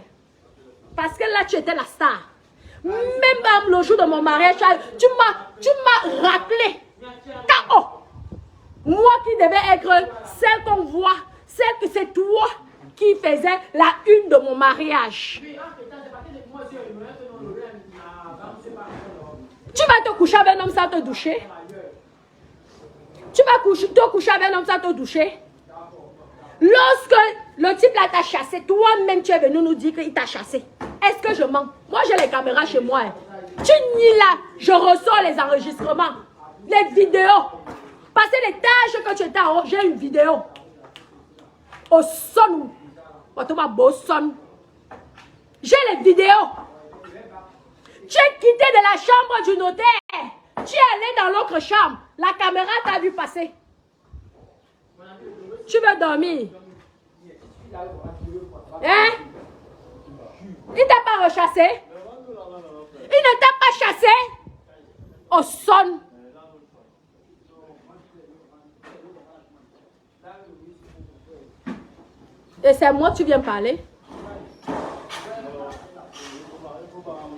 Parce que là, tu étais la star. Même le jour de mon mariage, tu m'as rappelé. KO. Moi qui devais être celle qu'on voit, celle que c'est toi qui faisait la une de mon mariage. Tu vas te coucher avec un homme sans te doucher? Tu vas te coucher avec un homme sans te doucher? Lorsque le type là t'a chassé, toi-même tu es venu nous dire qu'il t'a chassé. Est-ce que je mens? Moi j'ai les caméras chez moi. Hein. Tu nies là, je ressors les enregistrements, les vidéos. Parce que les tâches que tu étais en haut, j'ai une vidéo. Au son. J'ai les vidéos. Tu es quitté de la chambre du notaire. Tu es allé dans l'autre chambre. La caméra t'a vu passer. Tu veux dormir? Hein? Il t'a pas rechassé? Il ne t'a pas chassé? Au son. Et c'est à moi que tu viens parler?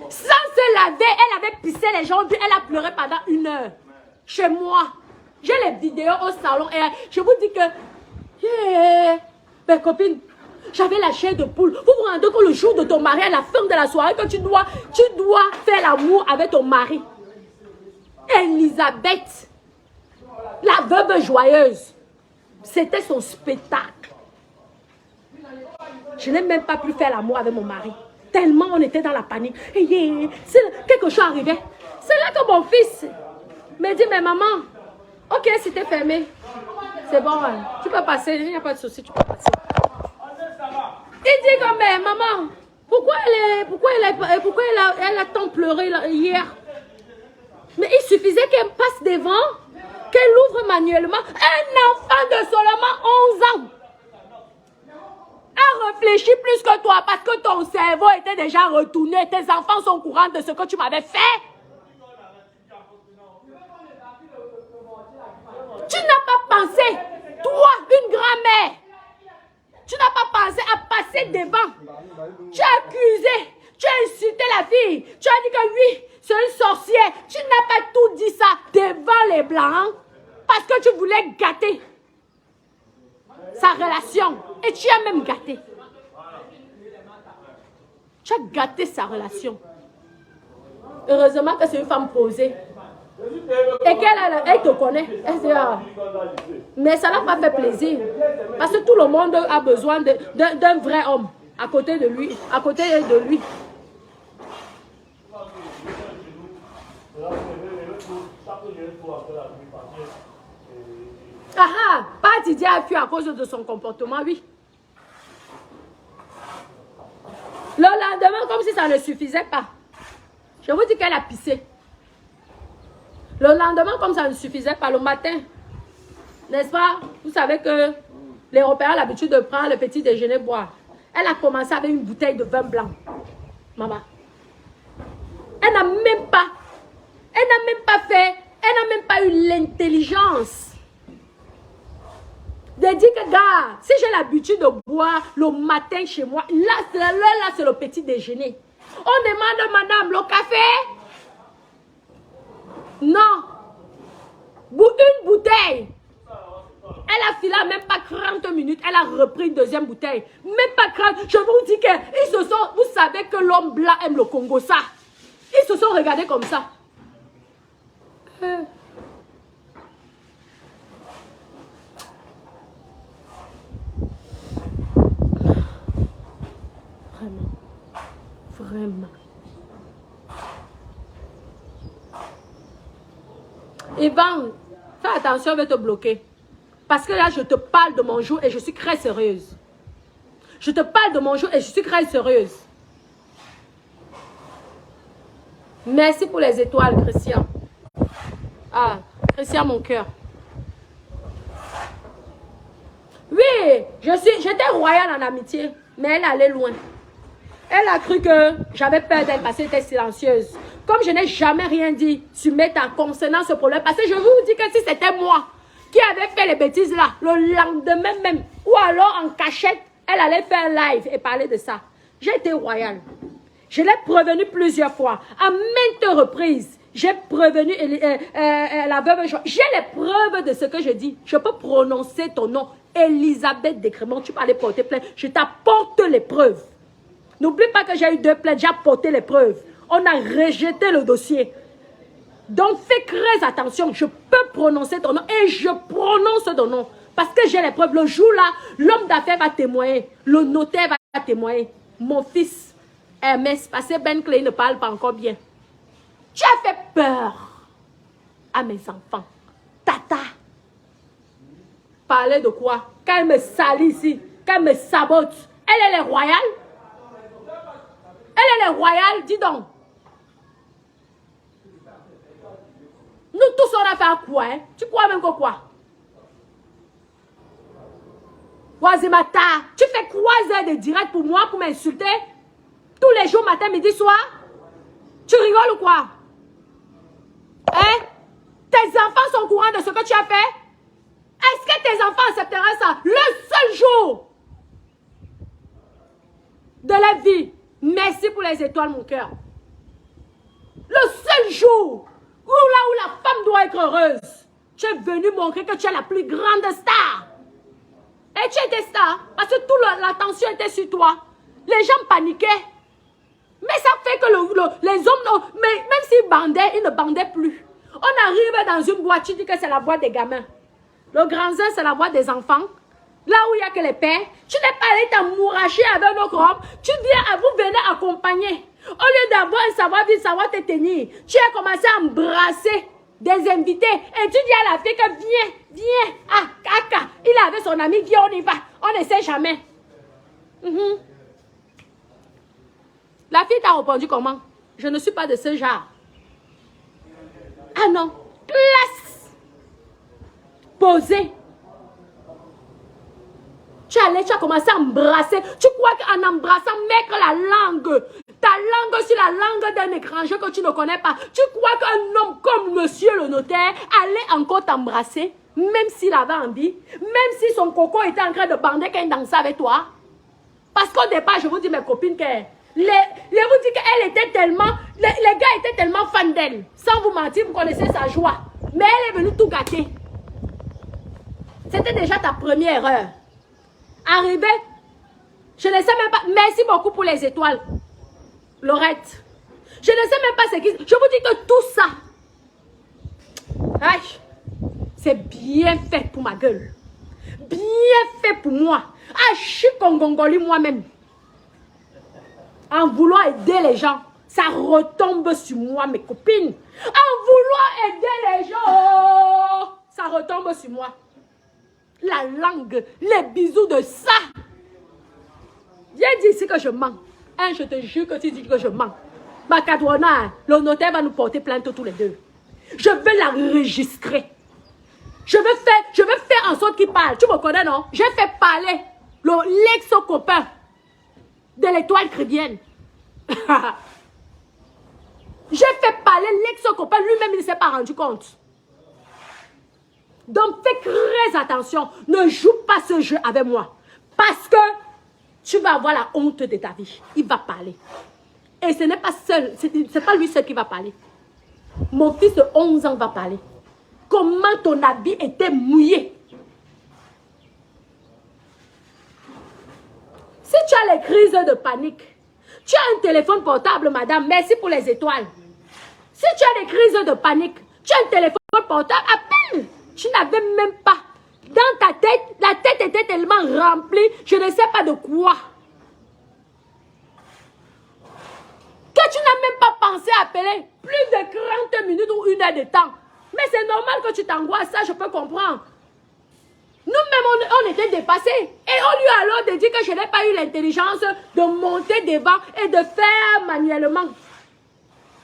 Sans se laver, elle avait pissé les gens, puis elle a pleuré pendant 1 heure. Chez moi. J'ai les vidéos au salon et je vous dis que... mes copines, J'avais la chair de poule. Vous vous rendez compte le jour de ton mari, à la fin de la soirée, que tu dois faire l'amour avec ton mari. Elisabeth, la veuve joyeuse, c'était son spectacle. Je n'ai même pas pu faire l'amour avec mon mari. Tellement on était dans la panique. Quelque chose arrivait. C'est là que mon fils me dit, mais maman, ok, c'était fermé. C'est bon, hein. Tu peux passer, il n'y a pas de souci, tu peux passer. Il dit comme, mais maman, pourquoi elle a tant pleuré hier? Mais il suffisait qu'elle passe devant, qu'elle ouvre manuellement. Un enfant de seulement 11 ans a réfléchi plus que toi parce que ton cerveau était déjà retourné. Tes enfants sont au courant de ce que tu m'avais fait. Tu n'as pas pensé, toi, une grand-mère, tu n'as pas pensé à passer devant. Tu as accusé, tu as insulté la fille. Tu as dit que oui, c'est une sorcière. Tu n'as pas tout dit ça devant les blancs parce que tu voulais gâter sa relation. Et tu as même gâté. Tu as gâté sa relation. Heureusement que c'est une femme posée. Et qu'elle te connaît. Elle dit, ah. Mais ça n'a pas fait plaisir. Parce que tout le monde a besoin d'un vrai homme à côté de lui. À côté de lui. Ah, pas Didier a fui à cause de son comportement, oui. Le lendemain, comme si ça ne suffisait pas. Je vous dis qu'elle a pissé. Le lendemain, comme ça ne suffisait pas, le matin, n'est-ce pas? Vous savez que les Européens ont l'habitude de prendre le petit déjeuner boire. Elle a commencé avec une bouteille de vin blanc. Maman. Elle n'a même pas eu l'intelligence de dire que, gars, si j'ai l'habitude de boire le matin chez moi, là c'est le petit déjeuner. On demande, madame, le café? Non. Une bouteille. Elle a filé même pas 30 minutes. Elle a repris une deuxième bouteille. Même pas 30. Je vous dis qu'ils se sont... Vous savez que l'homme blanc aime le Congo, ça. Ils se sont regardés comme ça. Vraiment. Ivan, fais attention, je vais te bloquer. Parce que là, je te parle de mon jour et je suis très sérieuse. Je te parle de mon jour et je suis très sérieuse. Merci pour les étoiles, Christian. Ah, Christian, mon cœur. Oui, j'étais royale en amitié, mais elle allait loin. Elle a cru que j'avais peur d'elle parce qu'elle était silencieuse. Comme je n'ai jamais rien dit sur ta concernant ce problème, parce que je vous dis que si c'était moi qui avait fait les bêtises là, le lendemain même, ou alors en cachette, elle allait faire un live et parler de ça. J'ai été royale. Je l'ai prévenue plusieurs fois. À maintes reprises, j'ai prévenu la veuve. J'ai les preuves de ce que je dis. Je peux prononcer ton nom. Elisabeth Descréments, tu peux aller porter plainte. Je t'apporte les preuves. N'oublie pas que j'ai eu 2 plaintes. J'ai apporté les preuves. On a rejeté le dossier. Donc, fais très attention. Je peux prononcer ton nom et je prononce ton nom. Parce que j'ai les preuves. Le jour-là, l'homme d'affaires va témoigner. Le notaire va témoigner. Mon fils, Hermès, parce que Ben Clay ne parle pas encore bien. Tu as fait peur à mes enfants. Tata. Parler de quoi? Quand elle me salit ici, quand elle me sabote, elle est royale? Elle est royale, dis donc. Nous tous, on a fait quoi, hein? Tu crois même que quoi? Wazimata, tu fais 3 heures de direct pour moi, pour m'insulter? Tous les jours, matin, midi, soir? Tu rigoles ou quoi? Hein? Tes enfants sont au courant de ce que tu as fait? Est-ce que tes enfants accepteraient ça? Le seul jour de la vie. Merci pour les étoiles, mon cœur. Le seul jour où la femme doit être heureuse. Tu es venu montrer que tu es la plus grande star. Et tu étais ça, parce que toute l'attention était sur toi. Les gens paniquaient. Mais ça fait que les hommes, mais même s'ils bandaient, ils ne bandaient plus. On arrive dans une boîte, tu dis que c'est la boîte des gamins. Le grand zin, c'est la boîte des enfants. Là où il n'y a que les pères. Tu n'es pas allé t'amouracher avec notre homme. Tu dis à vous, venez accompagner. Au lieu d'avoir un savoir-vivre, savoir te tenir, tu as commencé à embrasser des invités. Et tu dis à la fille que viens. Ah, caca. Il est avec son ami, viens, on y va. On ne sait jamais. La fille t'a répondu comment? Je ne suis pas de ce genre. Ah non. Place. Posé. Tu as commencé à embrasser. Tu crois qu'en embrassant, mettre la langue, ta langue sur la langue d'un étranger que tu ne connais pas, tu crois qu'un homme comme monsieur le notaire allait encore t'embrasser, même s'il avait envie, même si son coco était en train de bander quand il dansait avec toi? Parce qu'au départ, je vous dis, mes copines, je vous dis qu'elle était tellement, les gars étaient tellement fans d'elle. Sans vous mentir, vous connaissez sa joie. Mais elle est venue tout gâter. C'était déjà ta première erreur. Arrivé, je ne sais même pas. Merci beaucoup pour les étoiles, Laurette. Je ne sais même pas ce qui. Je vous dis que tout ça, c'est bien fait pour ma gueule. Bien fait pour moi. Ah, je suis congongoli moi-même. En vouloir aider les gens, ça retombe sur moi, mes copines. En vouloir aider les gens, ça retombe sur moi. La langue, les bisous de ça. Viens dire ici que je mens. Hein, je te jure que tu dis que je mens. Ma cadrona, le notaire va nous porter plainte tous les deux. Je vais la enregistrer. Je veux faire en sorte qu'il parle. Tu me connais, non? J'ai fait parler l'ex-copain de l'étoile chrétienne. J'ai fait parler l'ex-copain. Lui-même, il ne s'est pas rendu compte. Donc, fais très attention. Ne joue pas ce jeu avec moi. Parce que tu vas avoir la honte de ta vie. Il va parler. Et ce n'est pas seul. Ce n'est pas lui seul qui va parler. Mon fils de 11 ans va parler. Comment ton habit était mouillé. Si tu as les crises de panique, tu as un téléphone portable, madame. Merci pour les étoiles. Si tu as des crises de panique, tu as un téléphone portable, appelle. Tu n'avais même pas. Dans ta tête, la tête était tellement remplie, je ne sais pas de quoi. Que tu n'as même pas pensé à appeler plus de 30 minutes ou 1 heure de temps. Mais c'est normal que tu t'angoisses, ça je peux comprendre. Nous-mêmes, on était dépassés. Et on lui a alors de dire que je n'ai pas eu l'intelligence de monter devant et de faire manuellement.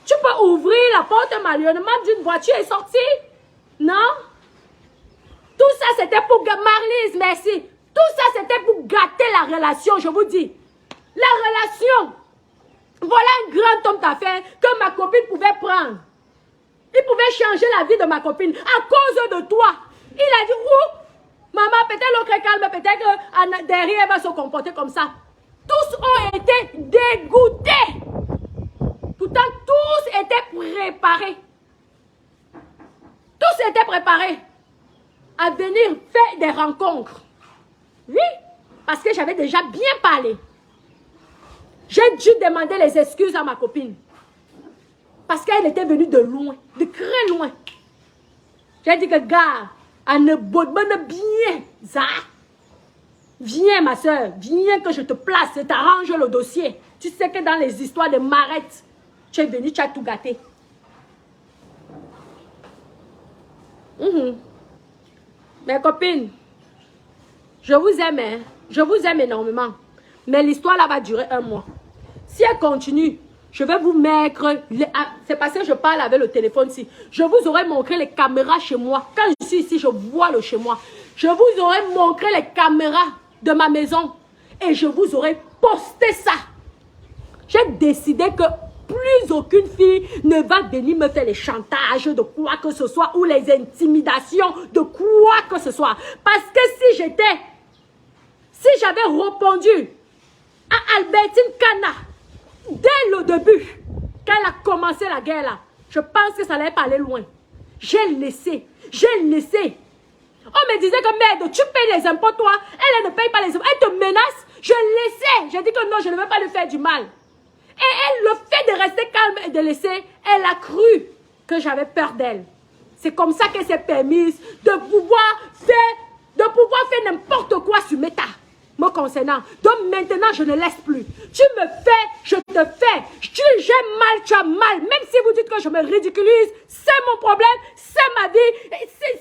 Tu peux ouvrir la porte manuellement d'une voiture et sortir? Non? Tout ça, c'était pour... Marlise, merci. Tout ça, c'était pour gâter la relation, je vous dis. La relation. Voilà un grand homme d'affaires que ma copine pouvait prendre. Il pouvait changer la vie de ma copine à cause de toi. Il a dit, ouh, maman, peut-être l'autre est calme, peut-être que derrière, elle va se comporter comme ça. Tous ont été dégoûtés. Pourtant, tous étaient préparés. Tous étaient préparés à venir faire des rencontres. Oui, parce que j'avais déjà bien parlé. J'ai dû demander les excuses à ma copine. Parce qu'elle était venue de loin, de très loin. J'ai dit que, gars, elle bien, ça. Viens, ma soeur, viens que je te place, je t'arrange le dossier. Tu sais que dans les histoires de Marette, tu es venu, tu as tout gâté. Mes copines, je vous aime, hein? Je vous aime énormément. Mais l'histoire là va durer 1 mois. Si elle continue, je vais vous mettre... C'est parce que je parle avec le téléphone ici. Je vous aurais montré les caméras chez moi. Quand je suis ici, je vois le chez moi. Je vous aurais montré les caméras de ma maison. Et je vous aurais posté ça. J'ai décidé que plus aucune fille ne va venir me faire les chantages de quoi que ce soit ou les intimidations de quoi que ce soit. Parce que si j'avais répondu à Albertine Kana dès le début, quand elle a commencé la guerre là, je pense que ça allait pas aller loin. J'ai laissé. On me disait que merde, tu payes les impôts, toi. Elle ne paye pas les impôts. Elle te menace. Je laissais. J'ai dit que non, je ne veux pas lui faire du mal. Et elle, le fait de rester calme et de laisser, elle a cru que j'avais peur d'elle. C'est comme ça qu'elle s'est permise de pouvoir faire n'importe quoi sur Meta, me concernant. Donc maintenant, je ne laisse plus. Tu me fais, je te fais. J'ai mal, tu as mal. Même si vous dites que je me ridiculise, c'est mon problème, c'est ma vie.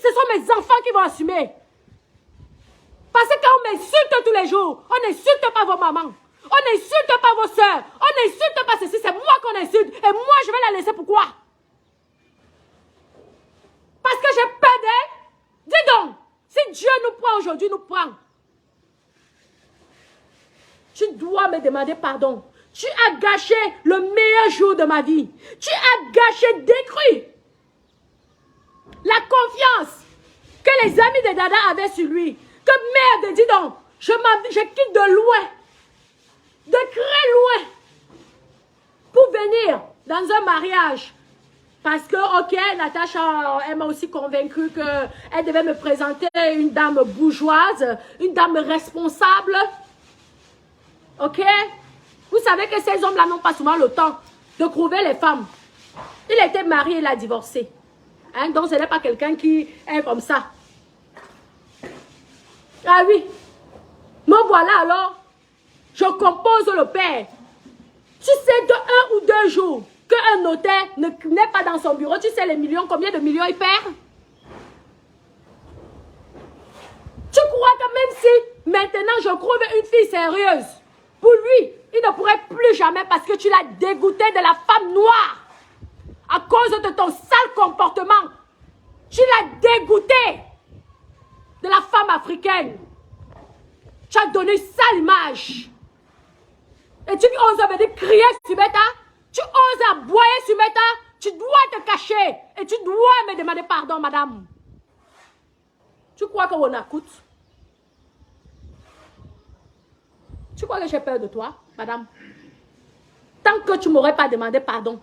Ce sont mes enfants qui vont assumer. Parce que quand on m'insulte tous les jours, on n'insulte pas vos mamans. On n'insulte pas vos soeurs. On n'insulte pas ceci. C'est moi qu'on insulte. Et moi, je vais la laisser. Pourquoi? Parce que j'ai peur d'elle. Dis donc, si Dieu nous prend aujourd'hui, nous prend. Tu dois me demander pardon. Tu as gâché le meilleur jour de ma vie. Tu as gâché, détruit la confiance que les amis de Dada avaient sur lui. Que merde, dis donc, je quitte de loin, de très loin, pour venir dans un mariage. Parce que, ok, Natacha, elle m'a aussi convaincue qu'elle devait me présenter une dame bourgeoise, une dame responsable. Ok? Vous savez que ces hommes-là n'ont pas souvent le temps de trouver les femmes. Il était marié, il a divorcé. Hein? Donc, ce n'est pas quelqu'un qui est comme ça. Ah oui. Me voilà alors. Je compose le père. Tu sais, de 1 ou 2 jours, qu'un notaire n'est pas dans son bureau, tu sais les millions, combien de millions il perd? Tu crois que même si maintenant je trouve une fille sérieuse, pour lui, il ne pourrait plus jamais parce que tu l'as dégoûté de la femme noire à cause de ton sale comportement. Tu l'as dégoûté de la femme africaine. Tu as donné une sale image. Et tu oses venir crier sur Meta. Tu oses aboyer sur Meta. Tu dois te cacher. Et tu dois me demander pardon, madame. Tu crois qu'on écoute? Tu crois que j'ai peur de toi, madame? Tant que tu ne m'aurais pas demandé pardon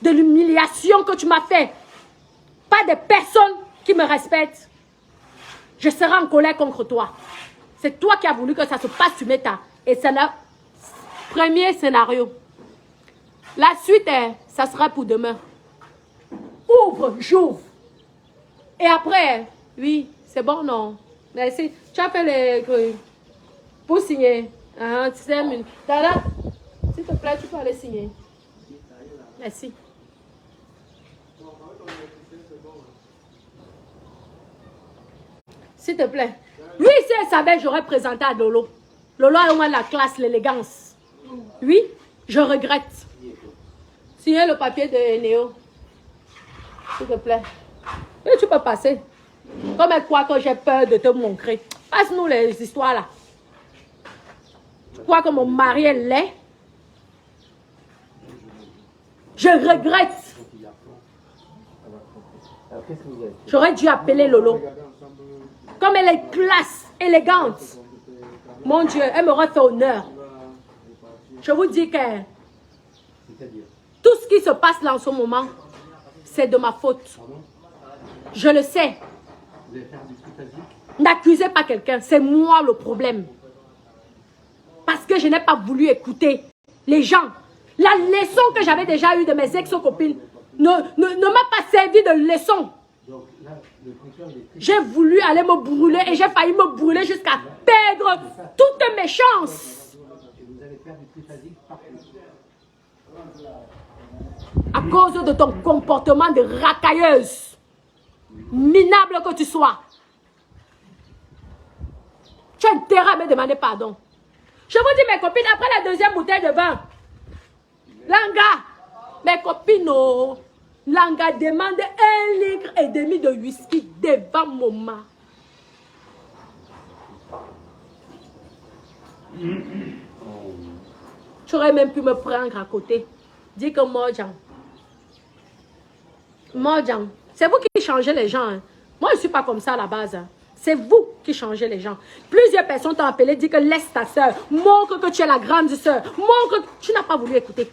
de l'humiliation que tu m'as fait, pas des personnes qui me respectent, je serai en colère contre toi. C'est toi qui as voulu que ça se passe sur Meta. Et c'est le premier scénario. La suite, ça sera pour demain. Ouvre, j'ouvre. Et après, oui, c'est bon, non. Merci. Tu as fait les... Pour signer. Tu sais, Dada, s'il te plaît, tu peux aller signer. Merci. S'il te plaît. Lui, si elle savait, j'aurais présenté à Lolo. Lolo a au moins la classe, l'élégance. Oui, je regrette. Signez le papier de Néo. S'il te plaît. Et tu peux passer. Comme elle croit que j'ai peur de te montrer. Passe-nous les histoires là. Tu crois que mon mari est laid? Je regrette. J'aurais dû appeler Lolo. Comme elle est classe, élégante. Mon Dieu, elle m'aurait fait honneur. Je vous dis que tout ce qui se passe là en ce moment, c'est de ma faute. Je le sais. N'accusez pas quelqu'un, c'est moi le problème. Parce que je n'ai pas voulu écouter les gens. La leçon que j'avais déjà eue de mes ex-copines ne m'a pas servi de leçon. J'ai voulu aller me brûler et j'ai failli me brûler jusqu'à perdre toutes mes chances. À cause de ton comportement de racailleuse, minable que tu sois. Tu as intérêt à me demander pardon. Je vous dis, mes copines, après la deuxième bouteille de vin, Langa, mes copines, oh, Langa demande 1,5 litre de whisky devant mon mari. Tu aurais même pu me prendre à côté. Dis que Morjan, c'est vous qui changez les gens. Hein. Moi, je ne suis pas comme ça à la base. Hein. C'est vous qui changez les gens. Plusieurs personnes t'ont appelé, dit que laisse ta soeur, montre que tu es la grande soeur, montre que tu n'as pas voulu écouter.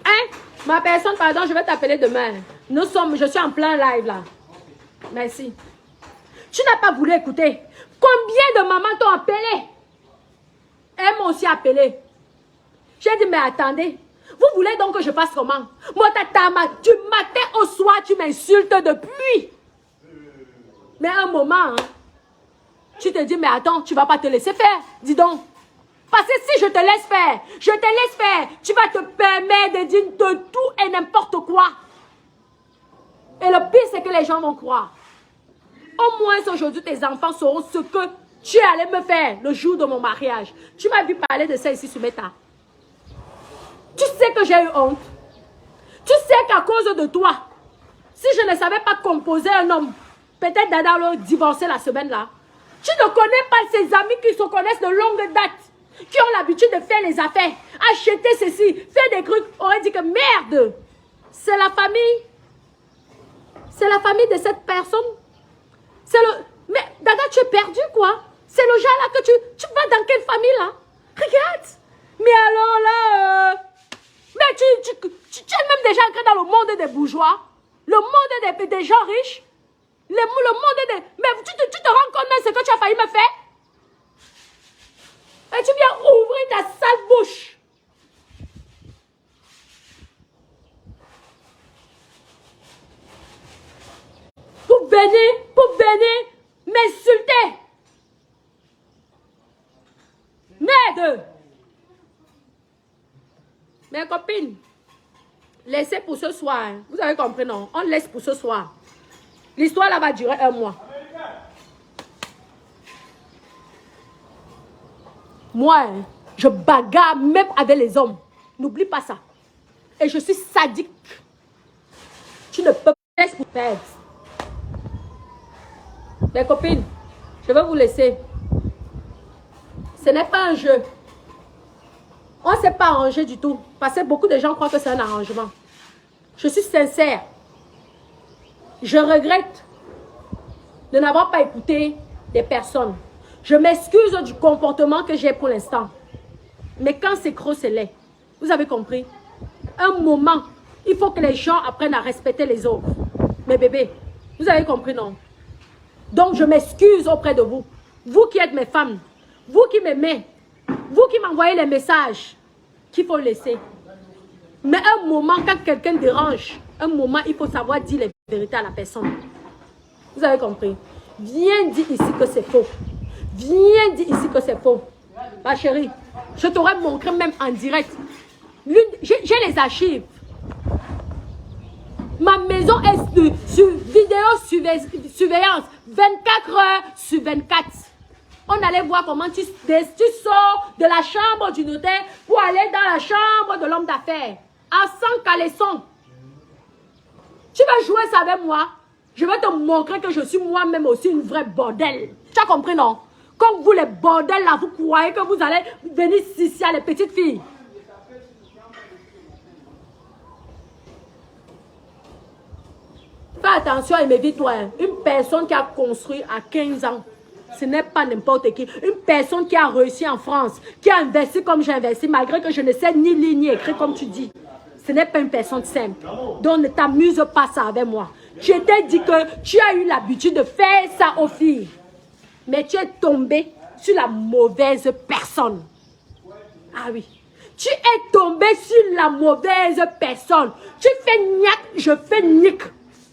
Hein? Ma personne, pardon, je vais t'appeler demain. Je suis en plein live là. Merci. Tu n'as pas voulu écouter. Combien de mamans t'ont appelé? Elles m'ont aussi appelé. J'ai dit, mais attendez. Vous voulez donc que je fasse comment? Moi, du matin au soir, tu m'insultes depuis. Mais à un moment, hein, tu te dis, mais attends, tu ne vas pas te laisser faire. Dis donc. Parce que si je te laisse faire, tu vas te permettre de dire de tout et n'importe quoi. Et le pire, c'est que les gens vont croire. Au moins, aujourd'hui, tes enfants sauront ce que tu allais me faire le jour de mon mariage. Tu m'as vu parler de ça ici sur Meta. Tu sais que j'ai eu honte. Tu sais qu'à cause de toi, si je ne savais pas composer un homme, peut-être Dada allait divorcer la semaine là. Tu ne connais pas ses amis qui se connaissent de longue date, qui ont l'habitude de faire les affaires, acheter ceci, faire des trucs. On aurait dit que merde, c'est la famille. C'est la famille de cette personne. C'est le... Mais Dada, tu es perdu quoi? C'est le genre là que tu vas dans quelle famille là? Regarde. Mais alors là... Mais tu es même déjà entré dans le monde des bourgeois. Le monde des gens riches. Le monde des... Mais tu te rends compte même ce que tu as failli me faire? Et tu viens ouvrir ta sale bouche. Pour venir m'insulter. Merde. Mes copines, laissez pour ce soir. Vous avez compris, non? On laisse pour ce soir. L'histoire là va durer 1 mois. Moi, je bagarre même avec les hommes. N'oublie pas ça. Et je suis sadique. Tu ne peux pas laisser pour perdre. Mes copines, je vais vous laisser. Ce n'est pas un jeu. On ne s'est pas arrangé du tout. Parce que beaucoup de gens croient que c'est un arrangement. Je suis sincère. Je regrette de n'avoir pas écouté des personnes. Je m'excuse du comportement que j'ai pour l'instant. Mais quand c'est gros, c'est laid. Vous avez compris? Un moment, il faut que les gens apprennent à respecter les autres. Mes bébés, vous avez compris, non? Donc, je m'excuse auprès de vous. Vous qui êtes mes femmes. Vous qui m'aimez. Vous qui m'envoyez les messages qu'il faut laisser. Mais un moment, quand quelqu'un dérange, un moment, il faut savoir dire les vérités à la personne. Vous avez compris? Viens dire ici que c'est faux. Viens dire ici que c'est faux. Ma chérie, je t'aurais montré même en direct. J'ai les archives. Ma maison est sur vidéo-surveillance 24 heures sur 24. On allait voir comment tu sors de la chambre du notaire pour aller dans la chambre de l'homme d'affaires. À 100 caleçons. Tu vas jouer ça avec moi. Je vais te montrer que je suis moi-même aussi une vraie bordel. Tu as compris, non? Comme vous les bordels là, vous croyez que vous allez venir ici à les petites filles. Fais attention et méfie-toi. Une personne qui a construit à 15 ans, ce n'est pas n'importe qui. Une personne qui a réussi en France, qui a investi comme j'ai investi, malgré que je ne sais ni lire ni écrire comme tu dis. Ce n'est pas une personne simple. Donc ne t'amuse pas ça avec moi. Je t'ai dit que tu as eu l'habitude de faire ça aux filles. Mais tu es tombé sur la mauvaise personne. Ah oui. Tu es tombé sur la mauvaise personne. Tu fais niaque, je fais nique.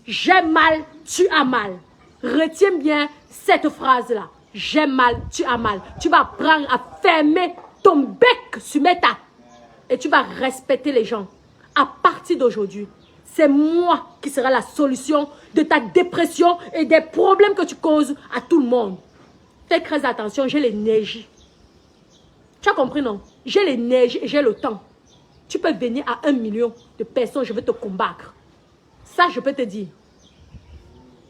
J'ai mal, tu as mal. Retiens bien cette phrase-là. J'ai mal, tu as mal. Tu vas apprendre à fermer ton bec sur Meta. Et tu vas respecter les gens. À partir d'aujourd'hui, c'est moi qui sera la solution de ta dépression et des problèmes que tu causes à tout le monde. Fais très attention, j'ai l'énergie. Tu as compris, non? J'ai l'énergie et j'ai le temps. Tu peux venir à 1 million de personnes, je vais te combattre. Ça, je peux te dire.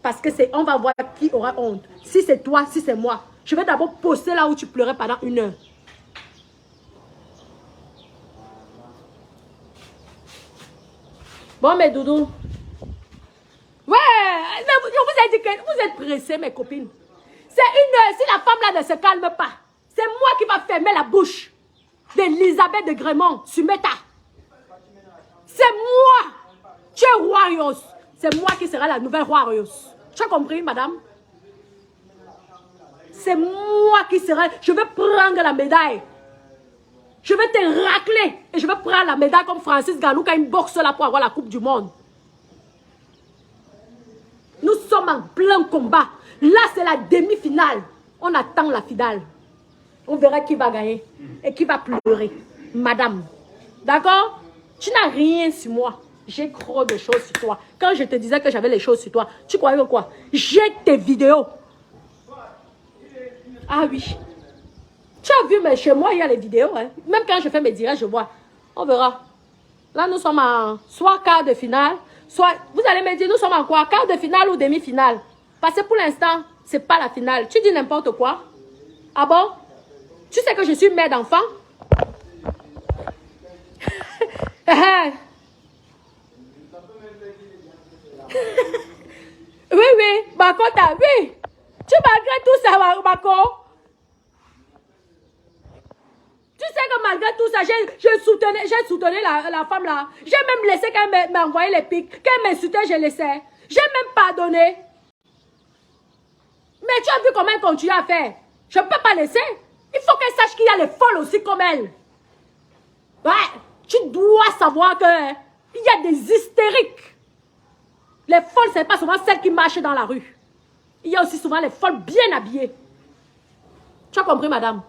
Parce que on va voir qui aura honte. Si c'est toi, si c'est moi. Je vais d'abord poster là où tu pleurais pendant 1 heure. Bon, mes doudous. Ouais, je vous ai dit que vous êtes pressés, mes copines. C'est 1 heure. Si la femme là ne se calme pas, c'est moi qui va fermer la bouche d'Elisabeth de Grémont sur Meta. C'est moi. Tu es Warriors. C'est moi qui serai la nouvelle Warriors. Tu as compris, madame? c'est moi qui serai. Je vais prendre la médaille. Je vais te racler. Et je vais prendre la médaille comme Francis Ngannou quand il boxe là pour avoir la Coupe du Monde. Nous sommes en plein combat. Là, c'est la demi-finale. On attend la finale. On verra qui va gagner et qui va pleurer. Madame. D'accord? Tu n'as rien sur moi. J'ai trop de choses sur toi. Quand je te disais que j'avais les choses sur toi, tu croyais quoi? J'ai tes vidéos. Ah oui. Tu as vu, mais chez moi, il y a les vidéos. Hein. Même quand je fais mes directs, je vois. On verra. Là, nous sommes en soit quart de finale, soit... Vous allez me dire, nous sommes en quoi? Quart de finale ou demi-finale? Parce que pour l'instant, ce n'est pas la finale. Tu dis n'importe quoi. Ah bon? Tu sais que je suis mère d'enfant? Oui, Bako, t'as vu? Tu malgré tout ça, Bako? Tu sais que malgré tout ça, j'ai soutenu la femme là. J'ai même laissé qu'elle m'envoyait les pics. Qu'elle m'insultait, je laissais. J'ai même pardonné. Mais tu as vu comment elle continue à faire. Je ne peux pas laisser. Il faut qu'elle sache qu'il y a les folles aussi comme elle. Ouais, tu dois savoir qu'il y a des hystériques. Les folles, ce n'est pas souvent celles qui marchent dans la rue. Il y a aussi souvent les folles bien habillées. Tu as compris, madame?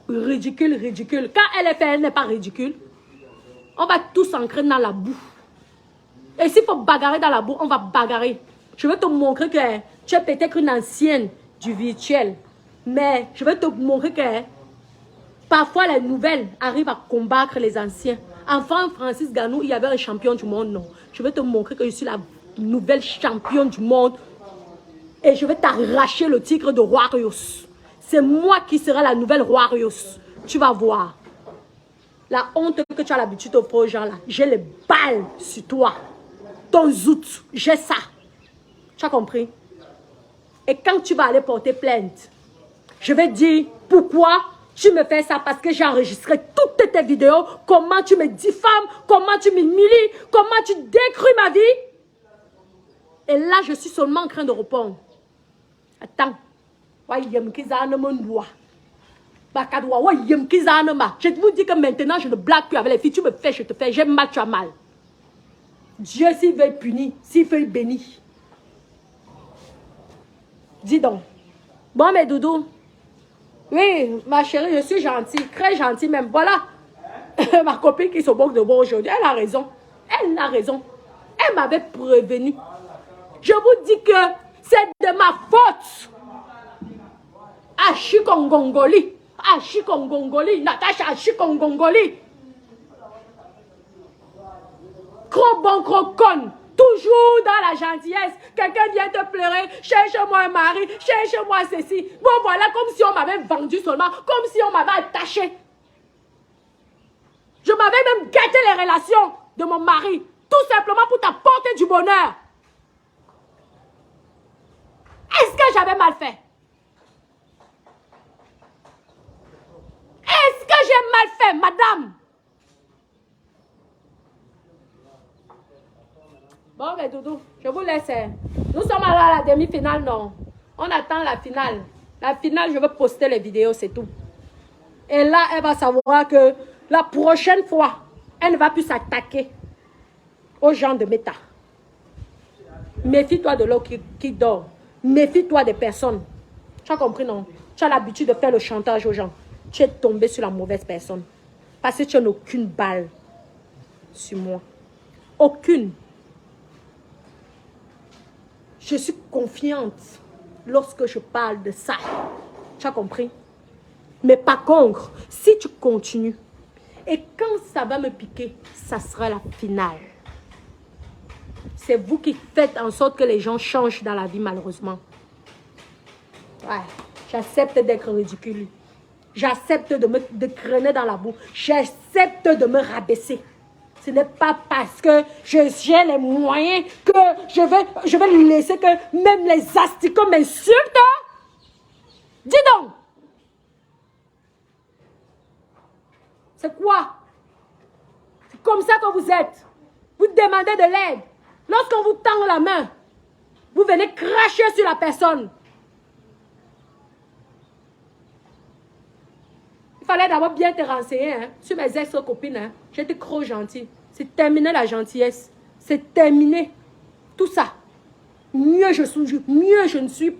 Ridicule, ridicule. Quand elle est faite, elle n'est pas ridicule. On va tous s'ancrer dans la boue. Et s'il faut bagarrer dans la boue, on va bagarrer. Je vais te montrer que tu es peut-être une ancienne du virtuel. Mais je vais te montrer que parfois les nouvelles arrivent à combattre les anciens. Enfin, Francis Ngannou, il y avait un champion du monde, non. Je vais te montrer que je suis la nouvelle championne du monde. Et je vais t'arracher le titre de Warriors. C'est moi qui serai la nouvelle Warriors. Tu vas voir. La honte que tu as l'habitude d'offrir aux gens là. J'ai les balles sur toi. Ton zout, j'ai ça. Tu as compris? Et quand tu vas aller porter plainte, je vais dire pourquoi tu me fais ça, parce que j'ai enregistré toutes tes vidéos, comment tu me diffames, comment tu m'humilies, comment tu détruis ma vie. Et là, je suis seulement en train de répondre. Attends. Je vous dis que maintenant, je ne blague plus avec les filles. Tu me fais, je te fais. J'ai mal, tu as mal. Dieu, s'il veut punir, s'il veut bénir. Dis donc. Bon, mes doudous. Oui, ma chérie, je suis gentille. Très gentille même. Voilà. Ma copine qui se moque de moi aujourd'hui. Elle a raison. Elle a raison. Elle m'avait prévenu. Je vous dis que c'est de ma faute. Achikongongoli. Achikongongoli. Natacha Achikongongoli. Gros bon, gros con. Toujours dans la gentillesse. Quelqu'un vient te pleurer. Cherche-moi un mari. Cherche-moi ceci. Bon, voilà, comme si on m'avait vendu seulement. Comme si on m'avait attaché. Je m'avais même gâté les relations de mon mari. Tout simplement pour t'apporter du bonheur. Est-ce que j'avais mal fait? Est-ce que j'ai mal fait, madame? Bon, mais Doudou, je vous laisse. Nous sommes à la demi-finale, non. On attend la finale. La finale, je vais poster les vidéos, c'est tout. Et là, elle va savoir que la prochaine fois, elle ne va plus s'attaquer aux gens de Meta. Méfie-toi de l'eau qui dort. Méfie-toi des personnes. Tu as compris, non? Tu as l'habitude de faire le chantage aux gens. Tu es tombé sur la mauvaise personne. Parce que tu n'as aucune balle sur moi. Aucune. Je suis confiante lorsque je parle de ça. Tu as compris? Mais par contre, si tu continues, et quand ça va me piquer, ça sera la finale. C'est vous qui faites en sorte que les gens changent dans la vie, malheureusement. Ouais, j'accepte d'être ridicule. J'accepte de traîner dans la boue. J'accepte de me rabaisser. Ce n'est pas parce que j'ai les moyens que je vais laisser que même les asticots m'insultent. Dis donc. C'est quoi? C'est comme ça que vous êtes. Vous demandez de l'aide. Lorsqu'on vous tend la main, vous venez cracher sur la personne. Fallait d'abord bien te renseigner hein, sur mes ex-copines. Hein. J'étais trop gentille. C'est terminé la gentillesse. C'est terminé. Tout ça. Mieux je suis, mieux je ne suis.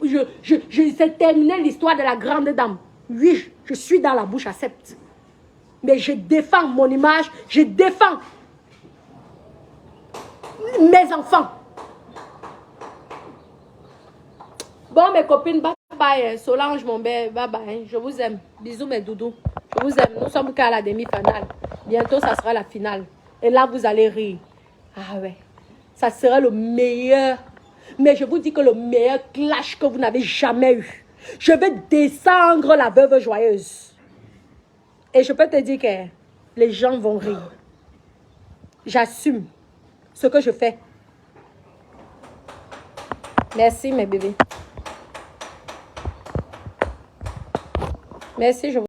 C'est terminé l'histoire de la grande dame. Oui, je suis dans la bouche, accepte. Mais je défends mon image. Je défends mes enfants. Bon, mes copines, bye bye. Solange, mon bébé, bye bye. Je vous aime. Bisous, mes doudous. Je vous aime. Nous sommes qu'à la demi-finale. Bientôt, ça sera la finale. Et là, vous allez rire. Ah ouais. Ça sera le meilleur. Mais je vous dis que le meilleur clash que vous n'avez jamais eu. Je vais descendre la veuve joyeuse. Et je peux te dire que les gens vont rire. J'assume ce que je fais. Merci, mes bébés. Merci, je vous